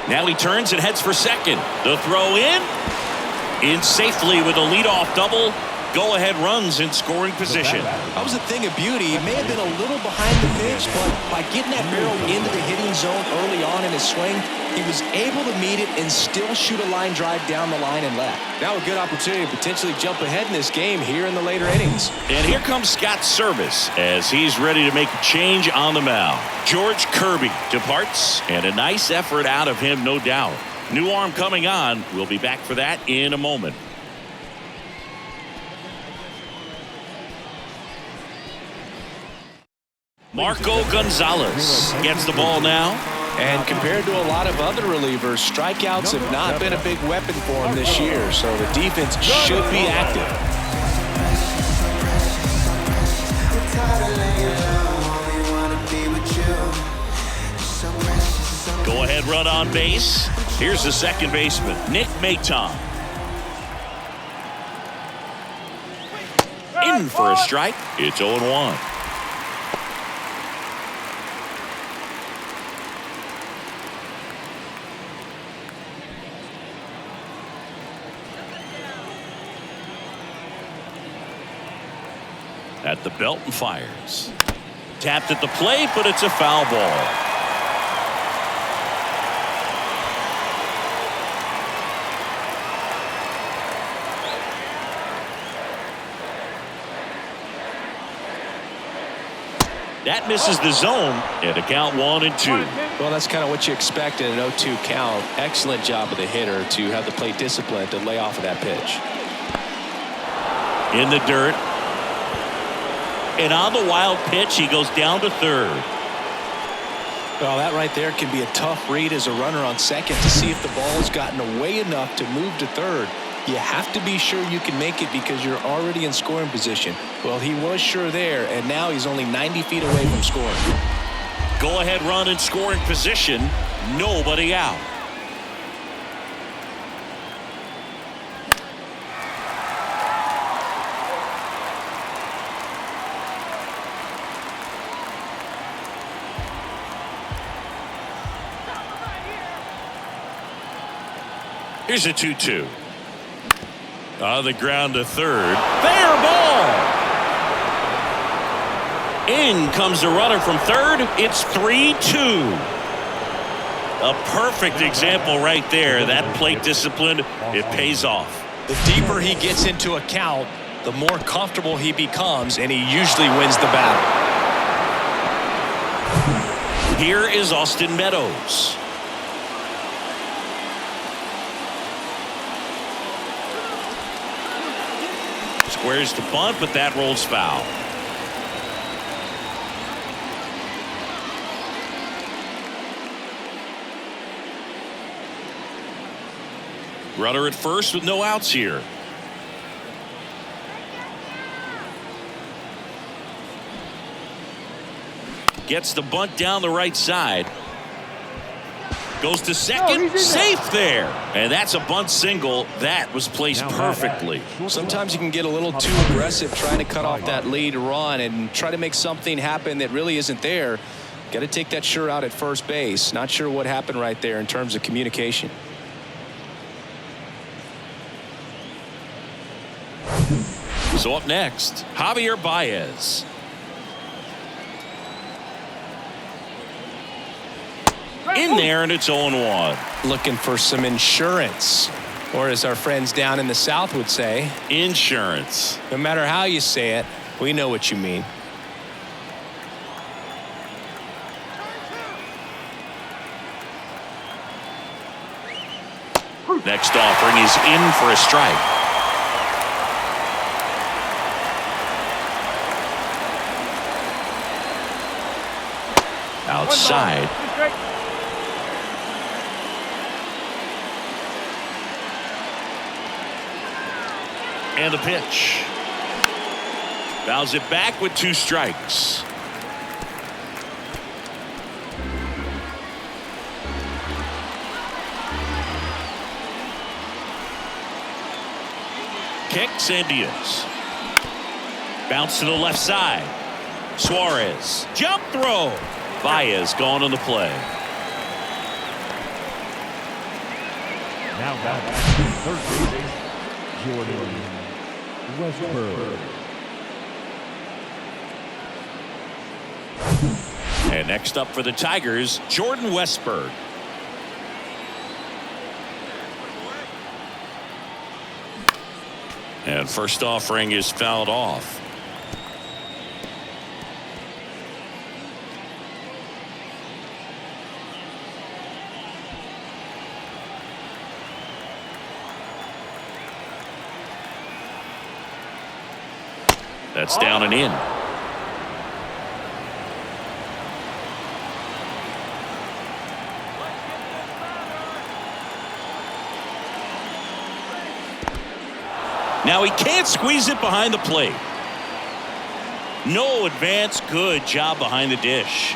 A: Now he turns and heads for second. The throw in safely with a leadoff double. Go-ahead runs in scoring position.
B: That was a thing of beauty. It may have been a little behind the pitch, but by getting that barrel into the hitting zone early on in his swing, he was able to meet it and still shoot a line drive down the line and left. Now a good opportunity to potentially jump ahead in this game here in the later innings.
A: And here comes Scott's service as he's ready to make a change on the mound. George Kirby departs, and a nice effort out of him, no doubt. New arm coming on. We'll be back for that in a moment. Marco Gonzalez gets the ball now.
B: And compared to a lot of other relievers, strikeouts have not been a big weapon for him this year, so the defense should be active.
A: Go ahead run on base. Here's the second baseman, Nick Maton. In for a strike. It's 0-1. At the belt and fires. Tapped at the plate, but it's a foul ball. That misses the zone, and a count 1-2.
B: Well, that's kind of what you expect in an 0-2 count. Excellent job of the hitter to have the plate discipline to lay off of that pitch.
A: In the dirt. And on the wild pitch, he goes down to third.
B: Well, that right there can be a tough read as a runner on second to see if the ball's gotten away enough to move to third. You have to be sure you can make it because you're already in scoring position. Well, he was sure there, and now he's only 90 feet away from scoring.
A: Go-ahead run in scoring position. Nobody out. Here's a 2-2. On the ground to third. Fair ball. In comes the runner from third. It's 3-2. A perfect example right there. That plate discipline, it pays off.
B: The deeper he gets into a count, the more comfortable he becomes, and he usually wins the battle.
A: Here is Austin Meadows. Squares to bunt, but that rolls foul. Runner at first with no outs here. Gets the bunt down the right side. Goes to second, safe there. And that's a bunt single. That was placed perfectly.
B: Sometimes you can get a little too aggressive trying to cut off that lead run and try to make something happen that really isn't there. Got to take that sure out at first base. Not sure what happened right there in terms of communication.
A: So up next, Javier Baez. In there, and it's 0-1.
B: Looking for some insurance, or as our friends down in the South would say,
A: insurance.
B: No matter how you say it, we know what you mean.
A: Next offering is in for a strike. Outside. And a pitch. Fouls it back with 2 strikes. Kicks and deals. Bounce to the left side. Suarez. Jump throw. Baez gone on the play.
D: Now back third base, Jordan Westberg.
A: And next up for the Tigers, Jordan Westberg. And first offering is fouled off. That's down and in. Now he can't squeeze it behind the plate. No advance. Good job behind the dish.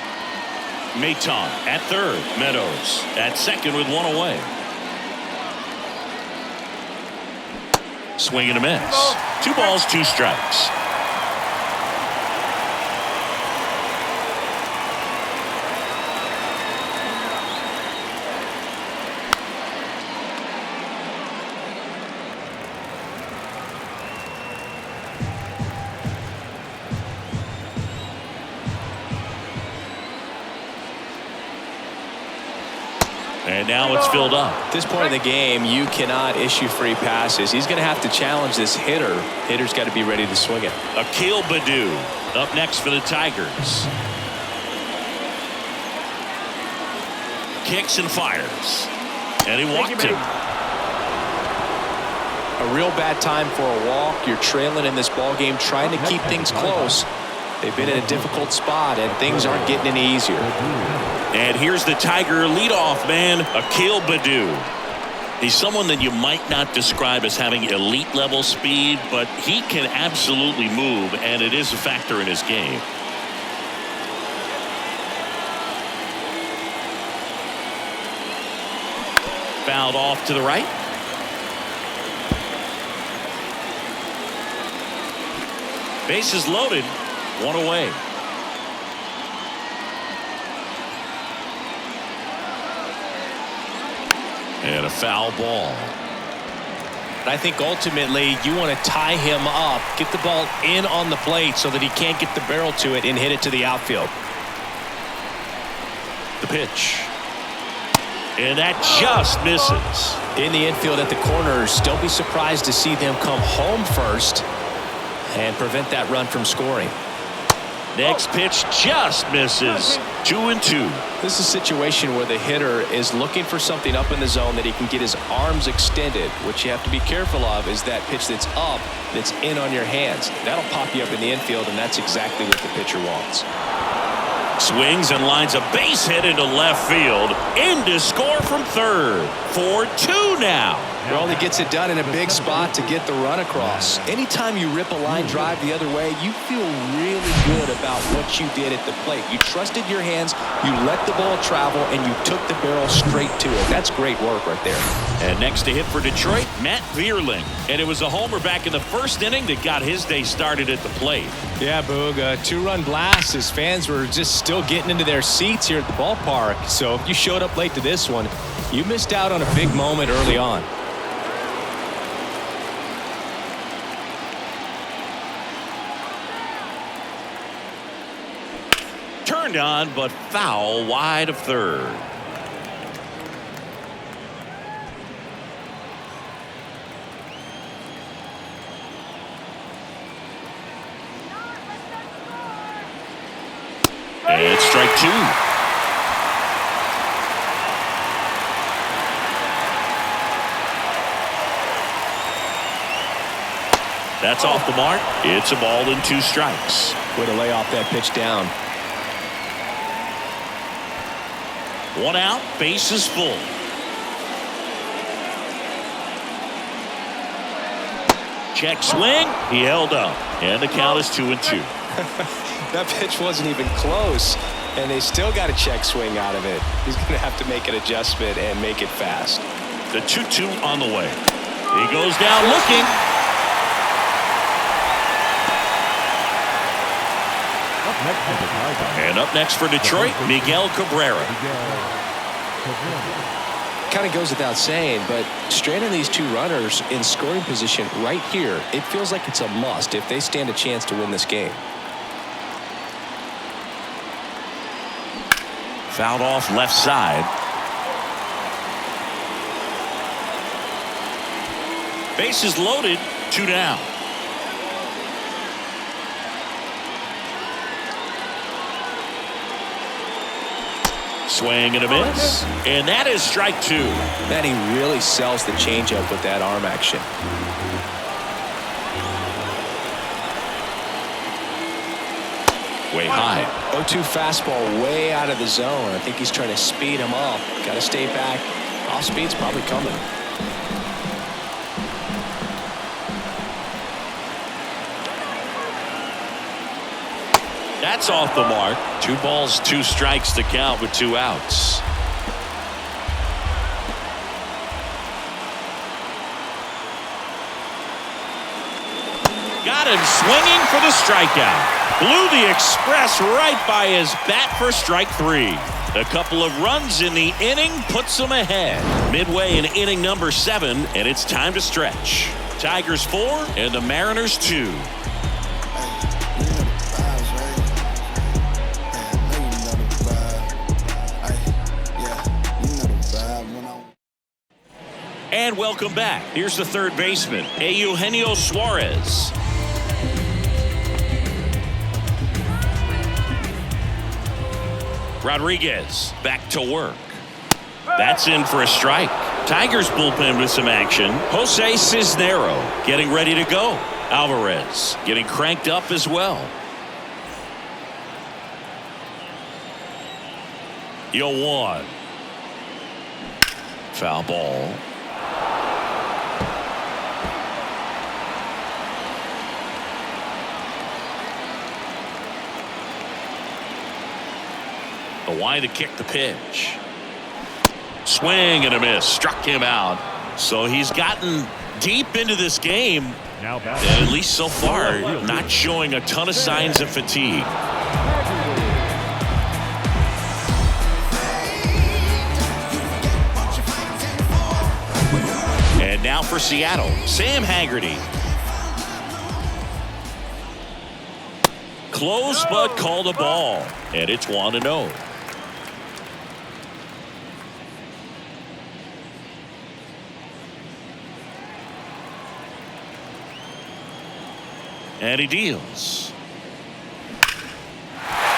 A: Maton at third. Meadows at second with 1 away. Swing and a miss. 2 balls, 2 strikes. And now it's filled up.
B: At this point in the game, you cannot issue free passes. He's going to have to challenge this hitter. Hitter's got to be ready to swing it.
A: Akil Baddoo up next for the Tigers. Kicks and fires. And he walked him.
B: A real bad time for a walk. You're trailing in this ball game, trying to keep things close. They've been in a difficult spot, and things aren't getting any easier.
A: And here's the Tiger leadoff man, Akil Baddoo. He's someone that you might not describe as having elite level speed, but he can absolutely move, and it is a factor in his game. Fouled off to the right. Bases loaded, one away. And a foul ball.
B: I think ultimately you want to tie him up, get the ball in on the plate so that he can't get the barrel to it and hit it to the outfield.
A: The pitch. And that just misses.
B: In the infield at the corners, don't be surprised to see them come home first and prevent that run from scoring.
A: Next pitch just misses. 2-2.
B: This is a situation where the hitter is looking for something up in the zone that he can get his arms extended. What you have to be careful of is that pitch that's up, that's in on your hands. That'll pop you up in the infield, and that's exactly what the pitcher wants.
A: Swings and lines a base hit into left field. In to score from third. 4-2 now.
B: Well, he gets it done in a big spot to get the run across. Anytime you rip a line drive the other way, you feel really good about what you did at the plate. You trusted your hands, you let the ball travel, and you took the barrel straight to it. That's great work right there.
A: And next to hit for Detroit, Matt Vierling. And it was a homer back in the first inning that got his day started at the plate.
B: Yeah, Boog, a two-run blast. His fans were just still getting into their seats here at the ballpark. So if you showed up late to this one, you missed out on a big moment early on.
A: Turned on, but foul wide of third. And it's strike two. That's off the mark. It's a ball and 2 strikes.
B: Way to lay off that pitch down.
A: 1 out, bases full. Check swing. He held up. And the count is 2-2.
B: That pitch wasn't even close, and they still got a check swing out of it. He's going to have to make an adjustment and make it fast.
A: The 2-2 on the way. He goes down looking. And up next for Detroit, Miguel Cabrera.
B: Kind of goes without saying, but stranding these 2 runners in scoring position right here, it feels like it's a must if they stand a chance to win this game.
A: Fouled off left side. Bases loaded, 2 down. Swing and a miss. And that is strike 2.
B: Man, he really sells the changeup with that arm action.
A: Way high.
B: 0-2 fastball way out of the zone. I think he's trying to speed him up. Got to stay back. Off speed's probably coming.
A: That's off the mark. 2 balls, 2 strikes to count with 2 outs. Got him swinging for the strikeout. Blew the express right by his bat for strike 3. A couple of runs in the inning puts them ahead. Midway in inning number 7, and it's time to stretch. Tigers 4 and the Mariners 2. And welcome back. Here's the third baseman, Eugenio Suarez. Rodriguez back to work. That's in for a strike. Tigers bullpen with some action. Jose Cisnero getting ready to go. Alvarez getting cranked up as well. 0-1. Foul ball. The wide to kick the pitch. Swing and a miss. Struck him out. So he's gotten deep into this game.
D: Now
A: and at least so far, not showing a ton of signs of fatigue. And now for Seattle, Sam Haggerty. Close, but called a ball. And it's 1-0. And he deals.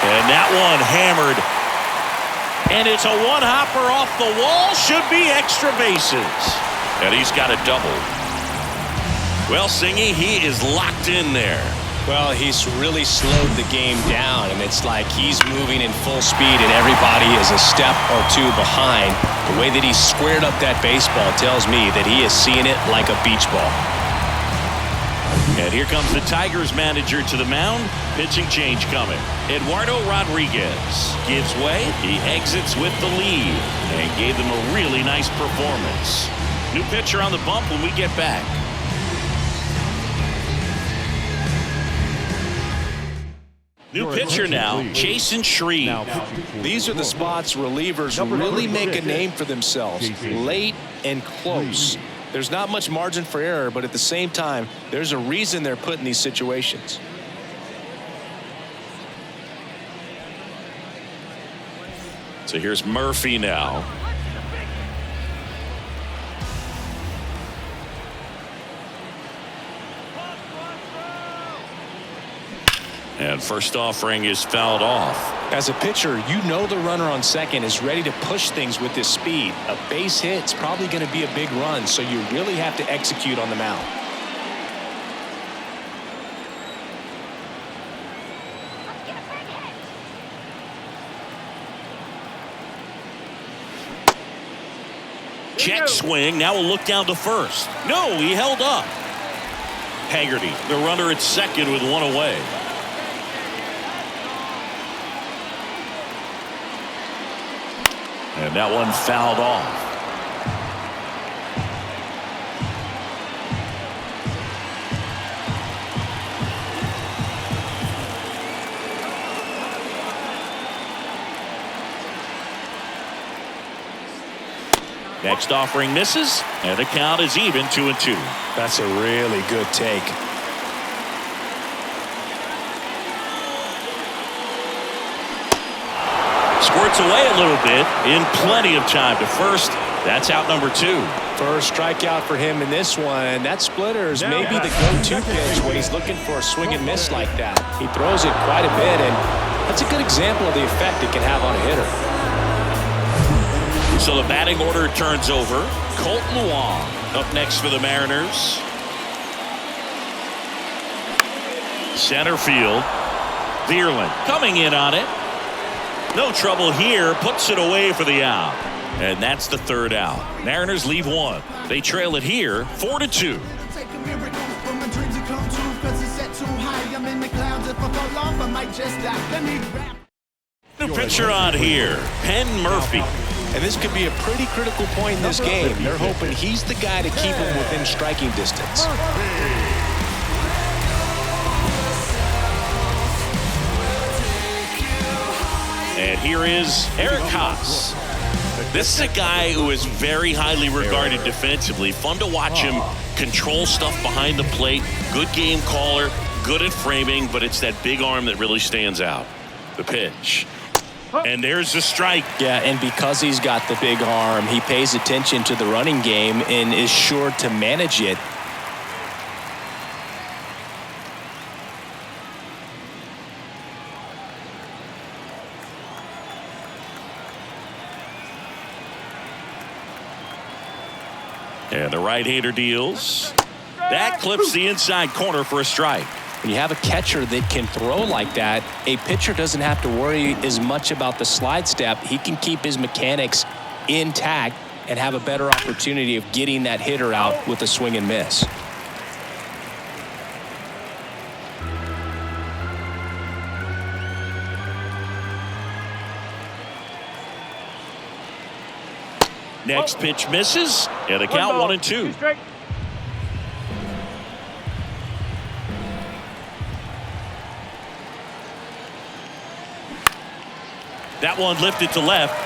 A: And that one hammered. And it's a one-hopper off the wall. Should be extra bases. And he's got a double. Well, Singy, he is locked in there.
B: Well, he's really slowed the game down, and it's like he's moving in full speed, and everybody is a step or two behind. The way that he squared up that baseball tells me that he is seeing it like a beach ball.
A: And here comes the Tigers manager to the mound. Pitching change coming. Eduardo Rodriguez gives way. He exits with the lead and gave them a really nice performance. New pitcher on the bump when we get back. New pitcher now, Jason Shreve.
B: These are the spots relievers really make a name for themselves. Late and close. There's not much margin for error, but at the same time, there's a reason they're put in these situations.
A: So here's Murphy now. And first offering is fouled off.
B: As a pitcher, you know the runner on second is ready to push things with his speed. A base hit's probably going to be a big run, so you really have to execute on the mound.
A: Check swing. Now we'll look down to first. No, he held up. Haggerty, the runner at second with one away. And that one fouled off. Next offering misses, and the count is even 2-2.
B: That's a really good take.
A: Squirts away a little bit in plenty of time to first. That's out number 2.
B: First strikeout for him in this one. That splitter is maybe the go-to pitch when he's looking for a swing and miss like that. He throws it quite a bit, and that's a good example of the effect it can have on a hitter.
A: So the batting order turns over. Colton Wong up next for the Mariners. Center field. Vierland coming in on it. No trouble here. Puts it away for the out. And that's the third out. Mariners leave one. They trail it here 4-2. New pitcher on here, Penn Murphy.
B: And this could be a pretty critical point in this game. They're hoping he's the guy to keep him within striking distance.
A: And here is Eric Haas. This is a guy who is very highly regarded defensively. Fun to watch him control stuff behind the plate. Good game caller, good at framing, but it's that big arm that really stands out. The pitch. And there's the strike.
B: Yeah, and because he's got the big arm, he pays attention to the running game and is sure to manage it.
A: And the right-hander deals. That clips the inside corner for a strike.
B: When you have a catcher that can throw like that, a pitcher doesn't have to worry as much about the slide step. He can keep his mechanics intact and have a better opportunity of getting that hitter out with a swing and miss.
A: Next pitch misses, and the count 1-2. That one lifted to left.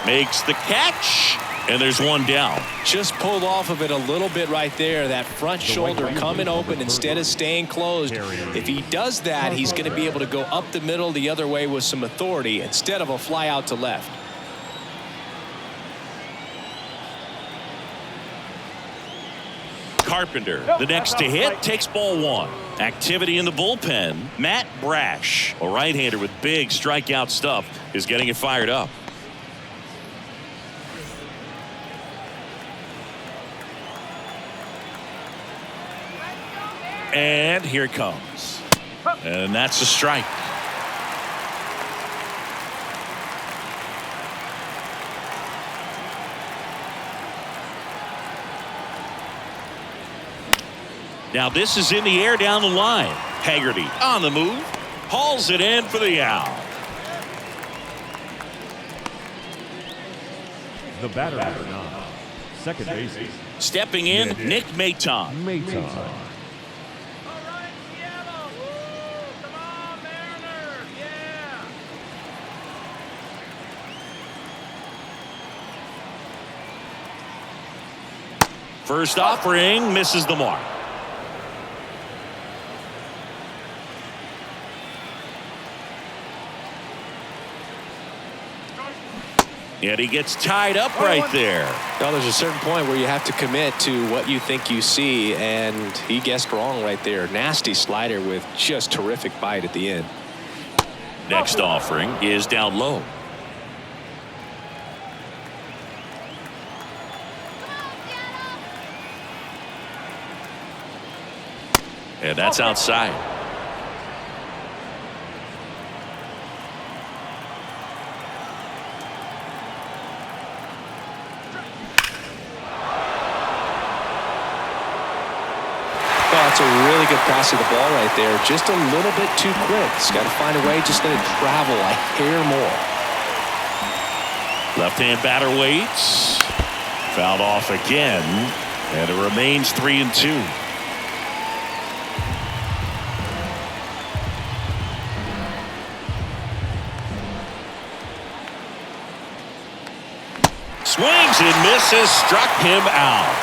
A: Makes the catch, and there's one down.
B: Just pulled off of it a little bit right there. That front shoulder coming open instead of staying closed. If he does that, he's going to be able to go up the middle the other way with some authority instead of a fly out to left.
A: Carpenter, the next to hit, takes ball one. Activity in the bullpen. Matt Brash, a right-hander with big strikeout stuff, is getting it fired up. And here it comes. And that's a strike. Now this is in the air down the line. Haggerty on the move. Hauls it in for the out.
D: The batter now, second base.
A: Stepping in, Nick Maton. First offering misses the mark. And he gets tied up right there.
B: Now there's a certain point where you have to commit to what you think you see, and he guessed wrong right there. Nasty slider with just terrific bite at the end.
A: Next offering is down low. And that's outside.
B: That's a really good pass of the ball right there. Just a little bit too quick. He's got to find a way, just let it travel a hair more.
A: Left-hand batter waits. Fouled off again. And it remains 3-2. Swings and misses. Struck him out.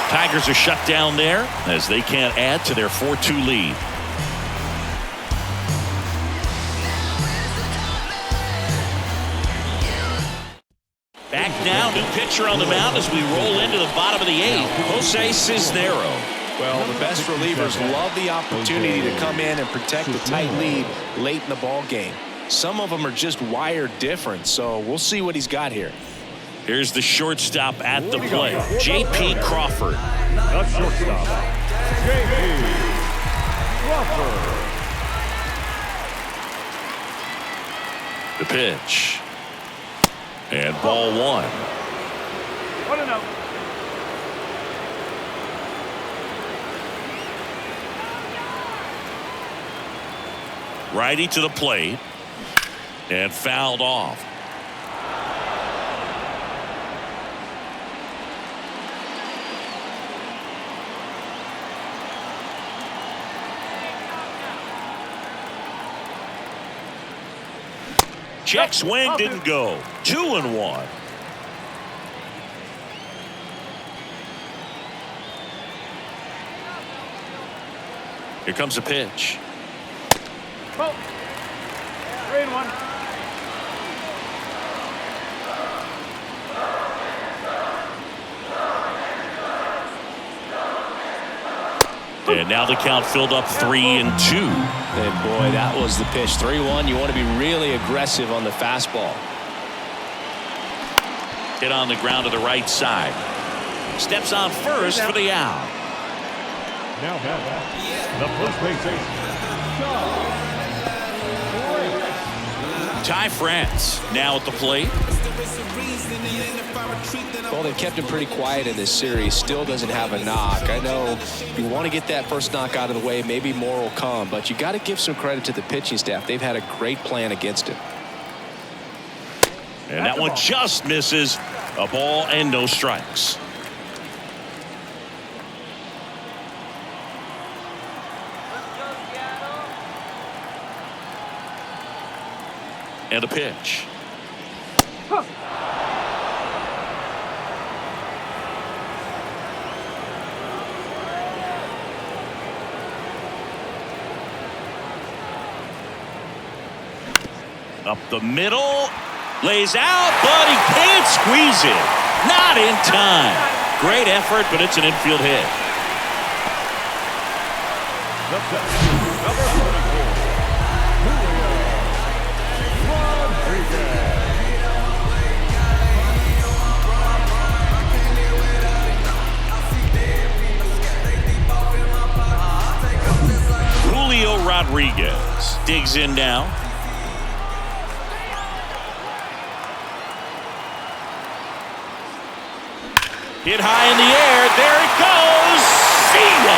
A: Tigers are shut down there as they can't add to their 4-2 lead. Back now, new pitcher on the mound as we roll into the bottom of the 8th. Jose Cisnero.
B: Well, the best relievers love the opportunity to come in and protect the tight lead late in the ball game. Some of them are just wired different, so we'll see what he's got here.
A: Here's the shortstop at the plate, J.P. Crawford.
D: The shortstop, J.P. Crawford.
A: The pitch. And ball one.
C: 1-0.
A: Righty to the plate. And fouled off. Check swing didn't go. 2-1. Here comes a pitch.
C: 3-1.
A: And now the count filled up 3-2.
B: And boy, that was the pitch. 3-1. You want to be really aggressive on the fastball.
A: Hit on the ground to the right side. Steps on first for the out.
D: now has the first base
A: Ty France now at the plate.
B: Well, they kept him pretty quiet in this series. Still doesn't have a knock. I know you want to get that first knock out of the way. Maybe more will come, but you got to give some credit to the pitching staff. They've had a great plan against him.
A: And that one just misses. A ball and no strikes. And a pitch. Up the middle, lays out, but he can't squeeze it. Not in time. Great effort, but it's an infield hit. Julio Rodriguez digs in now. Hit high in the air. There it goes. See ya.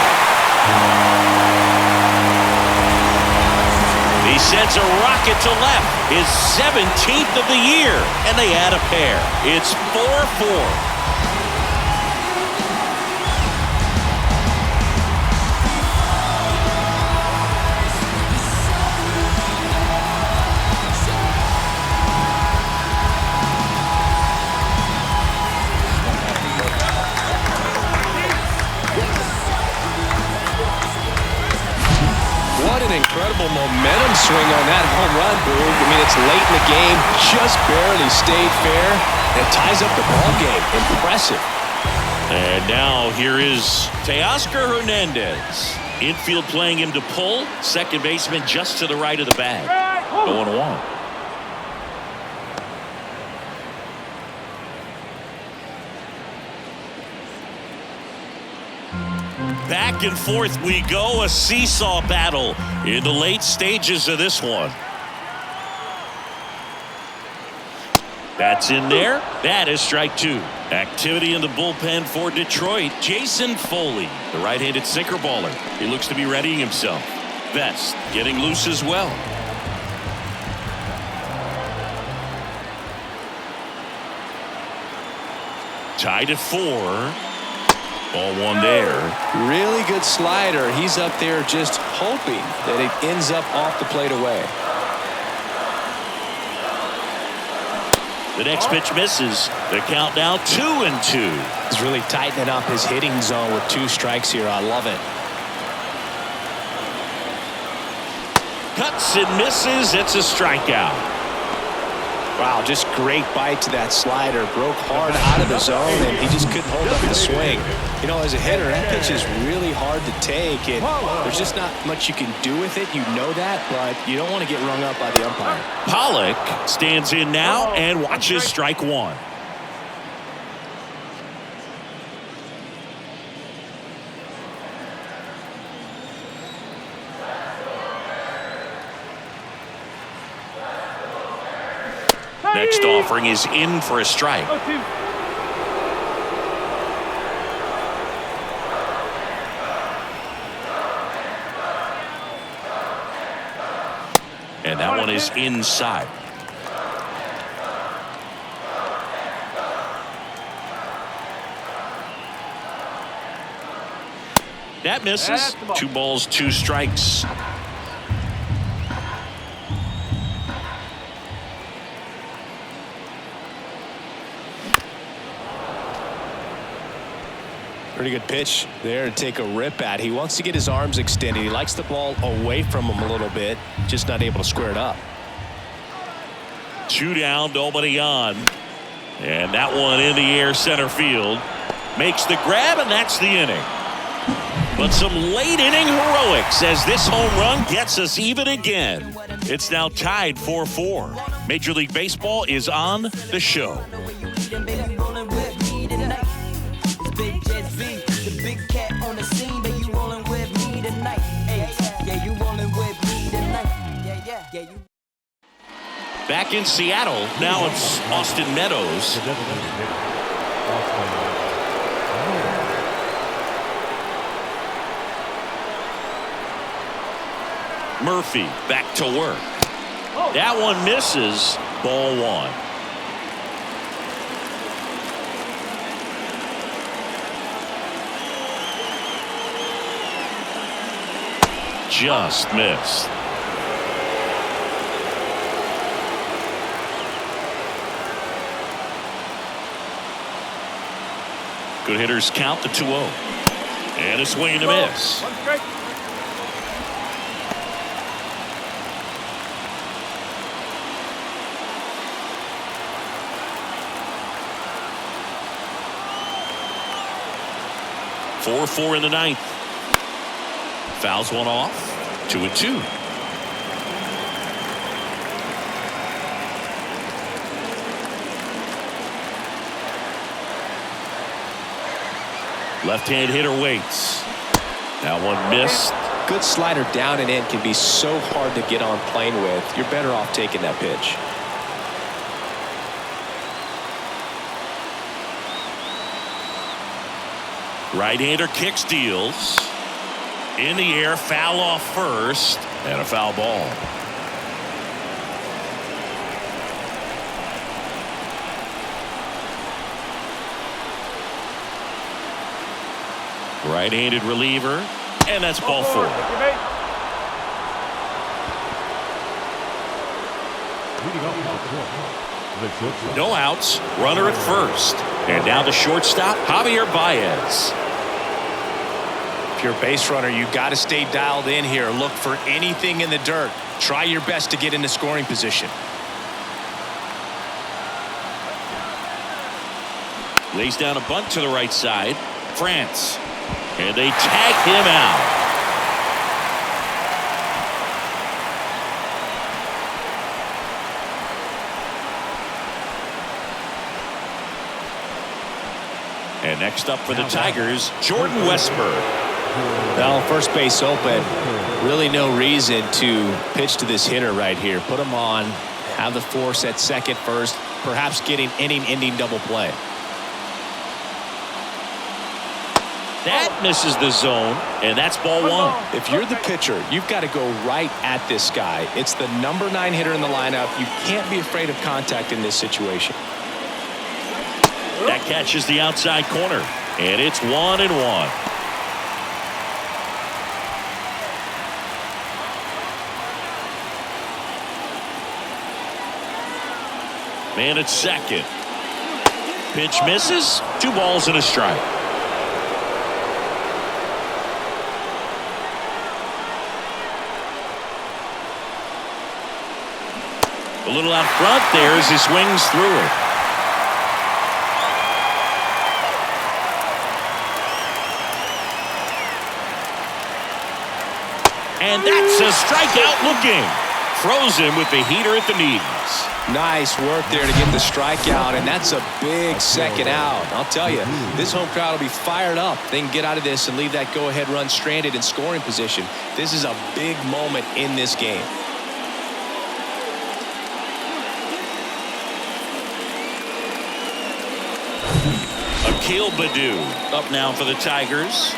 A: He sends a rocket to left. His 17th of the year. And they add a pair. It's 4-4.
B: Incredible momentum swing on that home run, Boog. I mean, it's late in the game, just barely stayed fair, and it ties up the ball game. Impressive.
A: And now here is Teoscar Hernandez. Infield playing him to pull. Second baseman just to the right of the bag. 0-1. Back and forth we go, a seesaw battle in the late stages of this one. That's in there. That is strike two. Activity in the bullpen for Detroit. Jason Foley, the right-handed sinker baller. He looks to be readying himself. Vest getting loose as well. Tied at 4. Ball one there.
B: Really good slider. He's up there just hoping that it ends up off the plate away.
A: The next pitch misses. The count now 2-2.
B: He's really tightening up his hitting zone with 2 strikes here. I love it.
A: Cuts and misses. It's a strikeout.
B: Wow, just great bite to that slider. Broke hard out of the zone, and he just couldn't hold up the swing. You know, as a hitter, that pitch is really hard to take, and there's just not much you can do with it. You know that, but you don't want to get rung up by the umpire.
A: Pollock stands in now and watches strike one. Next offering is in for a strike. And that one is inside. That misses. 2 balls, 2 strikes.
B: Pretty good pitch there to take a rip at. He wants to get his arms extended. He likes the ball away from him a little bit, just not able to square it up.
A: 2 down, nobody on. And that one in the air center field. Makes the grab, and that's the inning. But some late inning heroics as this home run gets us even again. It's now tied 4-4. Major League Baseball is on the show.
E: Big Jet V, the big cat on the scene, baby, rolling with
A: back in Seattle. Now it's Austin Meadows. Murphy back to work. That one misses. Ball 1. Just missed. Good hitters count the 2-0. And a swing and a miss. Four in the ninth. Fouls one off. 2-2. Left-hand hitter waits. That one missed.
B: Good slider down and in can be so hard to get on plane with. You're better off taking that pitch.
A: Right-hander kick steals. In the air, foul off first, and a foul ball. Right-handed reliever, and that's ball 4. No outs, runner at first. And now the shortstop, Javier Baez.
B: If you're a base runner, you got to stay dialed in here. Look for anything in the dirt. Try your best to get into scoring position.
A: Lays down a bunt to the right side. France. And they tag him out. And next up for the Tigers, Jordan Westburg.
B: Well, first base open. Really no reason to pitch to this hitter right here. Put him on. Have the force at second first. Perhaps getting inning-ending double play.
A: That misses the zone, and that's ball 1.
B: If you're the pitcher, you've got to go right at this guy. It's the number 9 hitter in the lineup. You can't be afraid of contact in this situation.
A: That catches the outside corner, and it's 1-1. Man at second. Pitch misses. 2 balls and a strike. A little out front there as he swings through it. And that's a strikeout looking. Throws him with the heater at the knees.
B: Nice work there to get the strikeout, and that's a big second out. I'll tell you, this home crowd will be fired up. They can get out of this and leave that go-ahead run stranded in scoring position. This is a big moment in this game.
A: Akil Baddoo up now for the Tigers.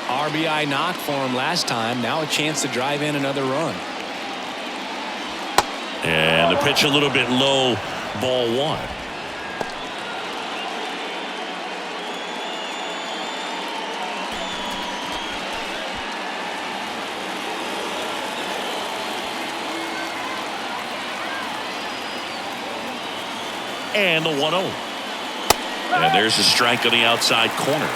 B: RBI knock for him last time. Now a chance to drive in another run.
A: And the pitch a little bit low, ball 1. And the 1-0. And there's a strike on the outside corner.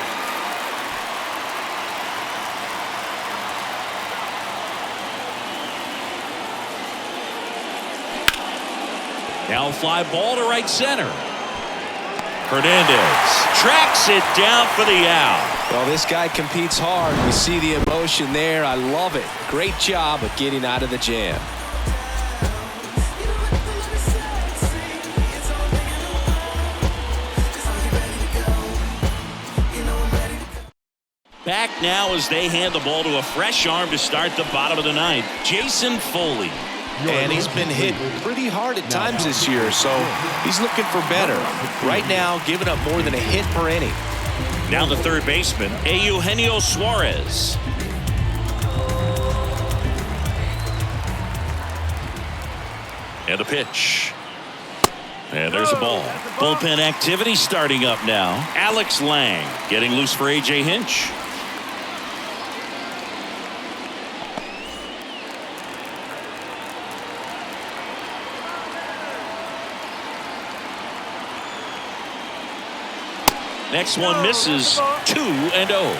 A: Now fly ball to right center. Hernandez tracks it down for the out.
B: Well, this guy competes hard. We see the emotion there. I love it. Great job of getting out of the jam.
A: Back now as they hand the ball to a fresh arm to start the bottom of the ninth. Jason Foley.
B: And he's been hit pretty hard at times this year, so he's looking for better. Right now, giving up more than a hit per inning.
A: Now the third baseman, Eugenio Suarez. And a pitch. And there's a ball. Bullpen activity starting up now. Alex Lang getting loose for A.J. Hinch. Next one misses. 2-0.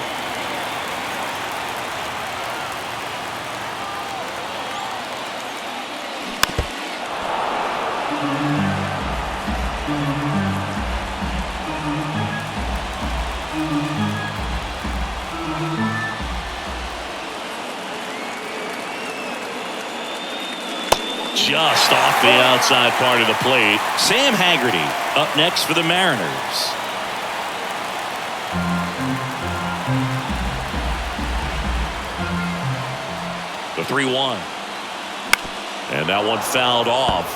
A: Just off the outside part of the plate. Sam Haggerty up next for the Mariners. The 3-1. And that one fouled off.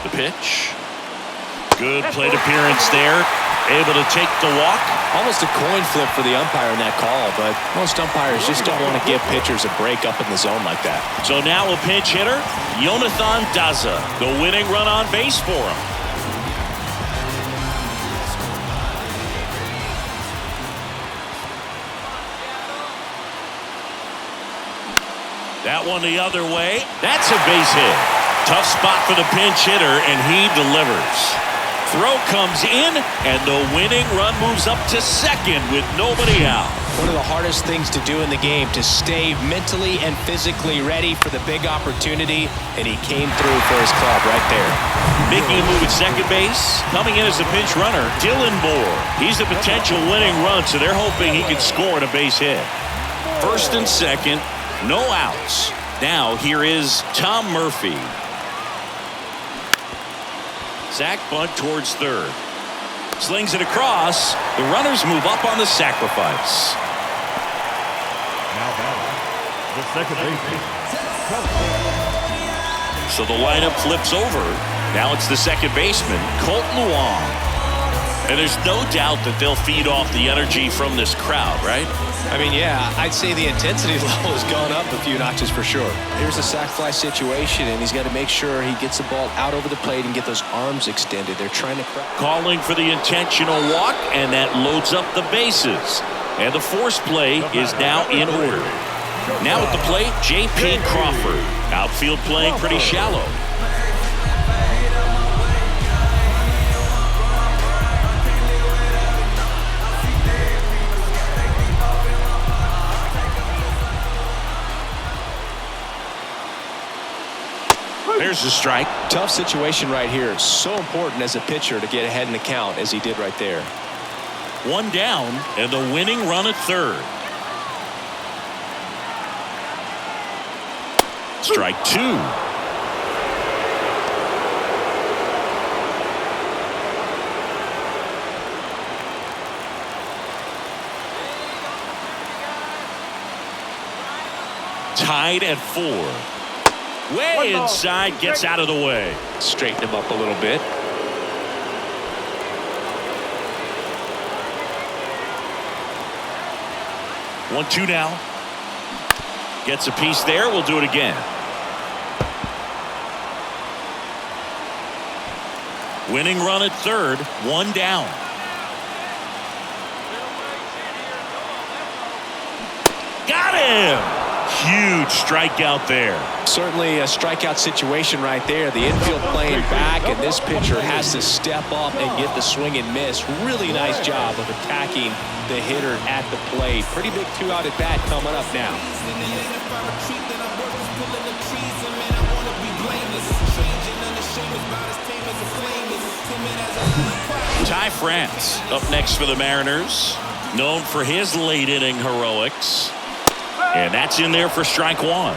A: The pitch. Good plate appearance there. Able to take the walk.
B: Almost a coin flip for the umpire in that call, but most umpires just don't want to give pitchers a break up in the zone like that.
A: So now a pinch hitter, Jonathan Daza, the winning run on base for him. That one the other way. That's a base hit. Tough spot for the pinch hitter, and he delivers. Throw comes in, and the winning run moves up to second with nobody out.
B: One of the hardest things to do in the game, to stay mentally and physically ready for the big opportunity, and he came through for his club right there.
A: Making a move at second base. Coming in as a pinch runner, Dylan Moore. He's the potential winning run, so they're hoping he can score on a base hit. First and second, no outs. Now here is Tom Murphy. Sack bunt towards third. Slings it across. The runners move up on the sacrifice.
D: Now batting, the second baseman.
A: So the lineup flips over. Now it's the second baseman, Colt Luong. And there's no doubt that they'll feed off the energy from this crowd, right?
B: I mean, yeah, I'd say the intensity level has gone up a few notches for sure. Here's a sac fly situation, and he's got to make sure he gets the ball out over the plate and get those arms extended. They're trying to
A: calling for the intentional walk, and that loads up the bases. And the force play is now in order. Now at the plate, J.P. Crawford. Outfield playing pretty shallow. There's the strike.
B: Tough situation right here. So important as a pitcher to get ahead in the count as he did right there.
A: One down and the winning run at third. Strike two. Tied at 4. Way inside, gets out of the way.
B: Straighten him up a little bit.
A: One, two now. Gets a piece there. We'll do it again. Winning run at third. One down. Got him. Huge strikeout there.
B: Certainly a strikeout situation right there. The infield playing back, and this pitcher has to step up and get the swing and miss. Really nice job of attacking the hitter at the plate. Pretty big 2-out at bat coming up now.
A: Ty France up next for the Mariners. Known for his late inning heroics. And that's in there for strike one.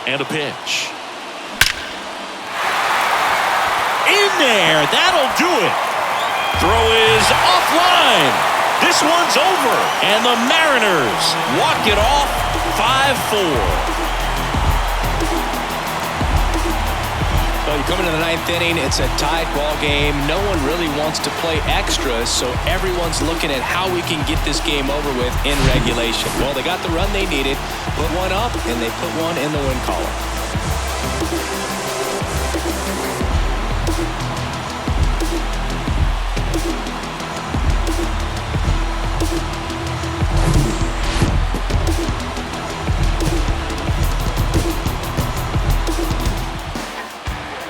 A: And a pitch. In there. That'll do it. Throw is offline. This one's over. And the Mariners walk it off 5-4.
B: Well, you come into the ninth inning, it's a tied ball game. No one really wants to play extras, so everyone's looking at how we can get this game over with in regulation. Well, they got the run they needed, put one up, and they put one in the win column.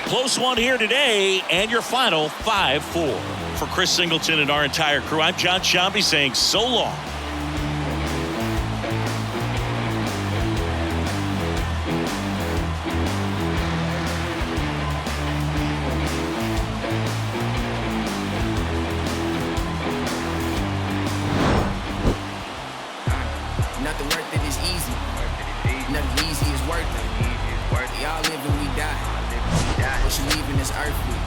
A: Close one here today, and your final 5-4. For Chris Singleton and our entire crew, I'm John Shambi saying so long.
E: Nothing worth it is easy. Nothing easy is worth it. Y'all live and we die. What you leaving this earth with?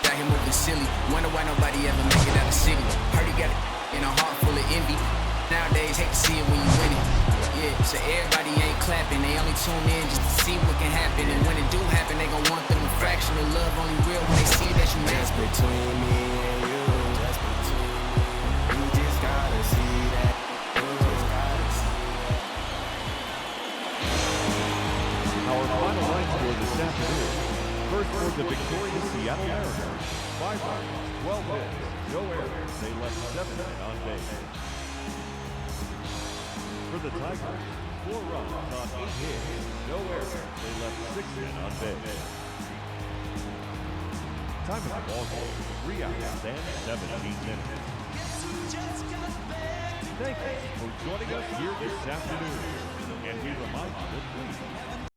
E: Got him moving silly. Wonder why nobody ever make it out of city. Heard he got it in a heart full of envy. Nowadays, hate to see it when you win it. Yeah, so everybody ain't clapping. They only tune in just to see what can happen. And when it do happen, they gon' want them a fraction of love. Only real when they see that you mad. Just between me and you. Just between me. You just gotta see that. You just gotta see that.
D: Our final line score this afternoon. First for the victorious Seattle Mariners. 5 runs, 12 hits, no errors. They left 7 men on base. For the Tigers, 4 runs on 8 hits, no errors. They left 6 men on base. Time of the ball game, 3 hours and 17 minutes. Thank you for joining us here this afternoon. And we remind you that please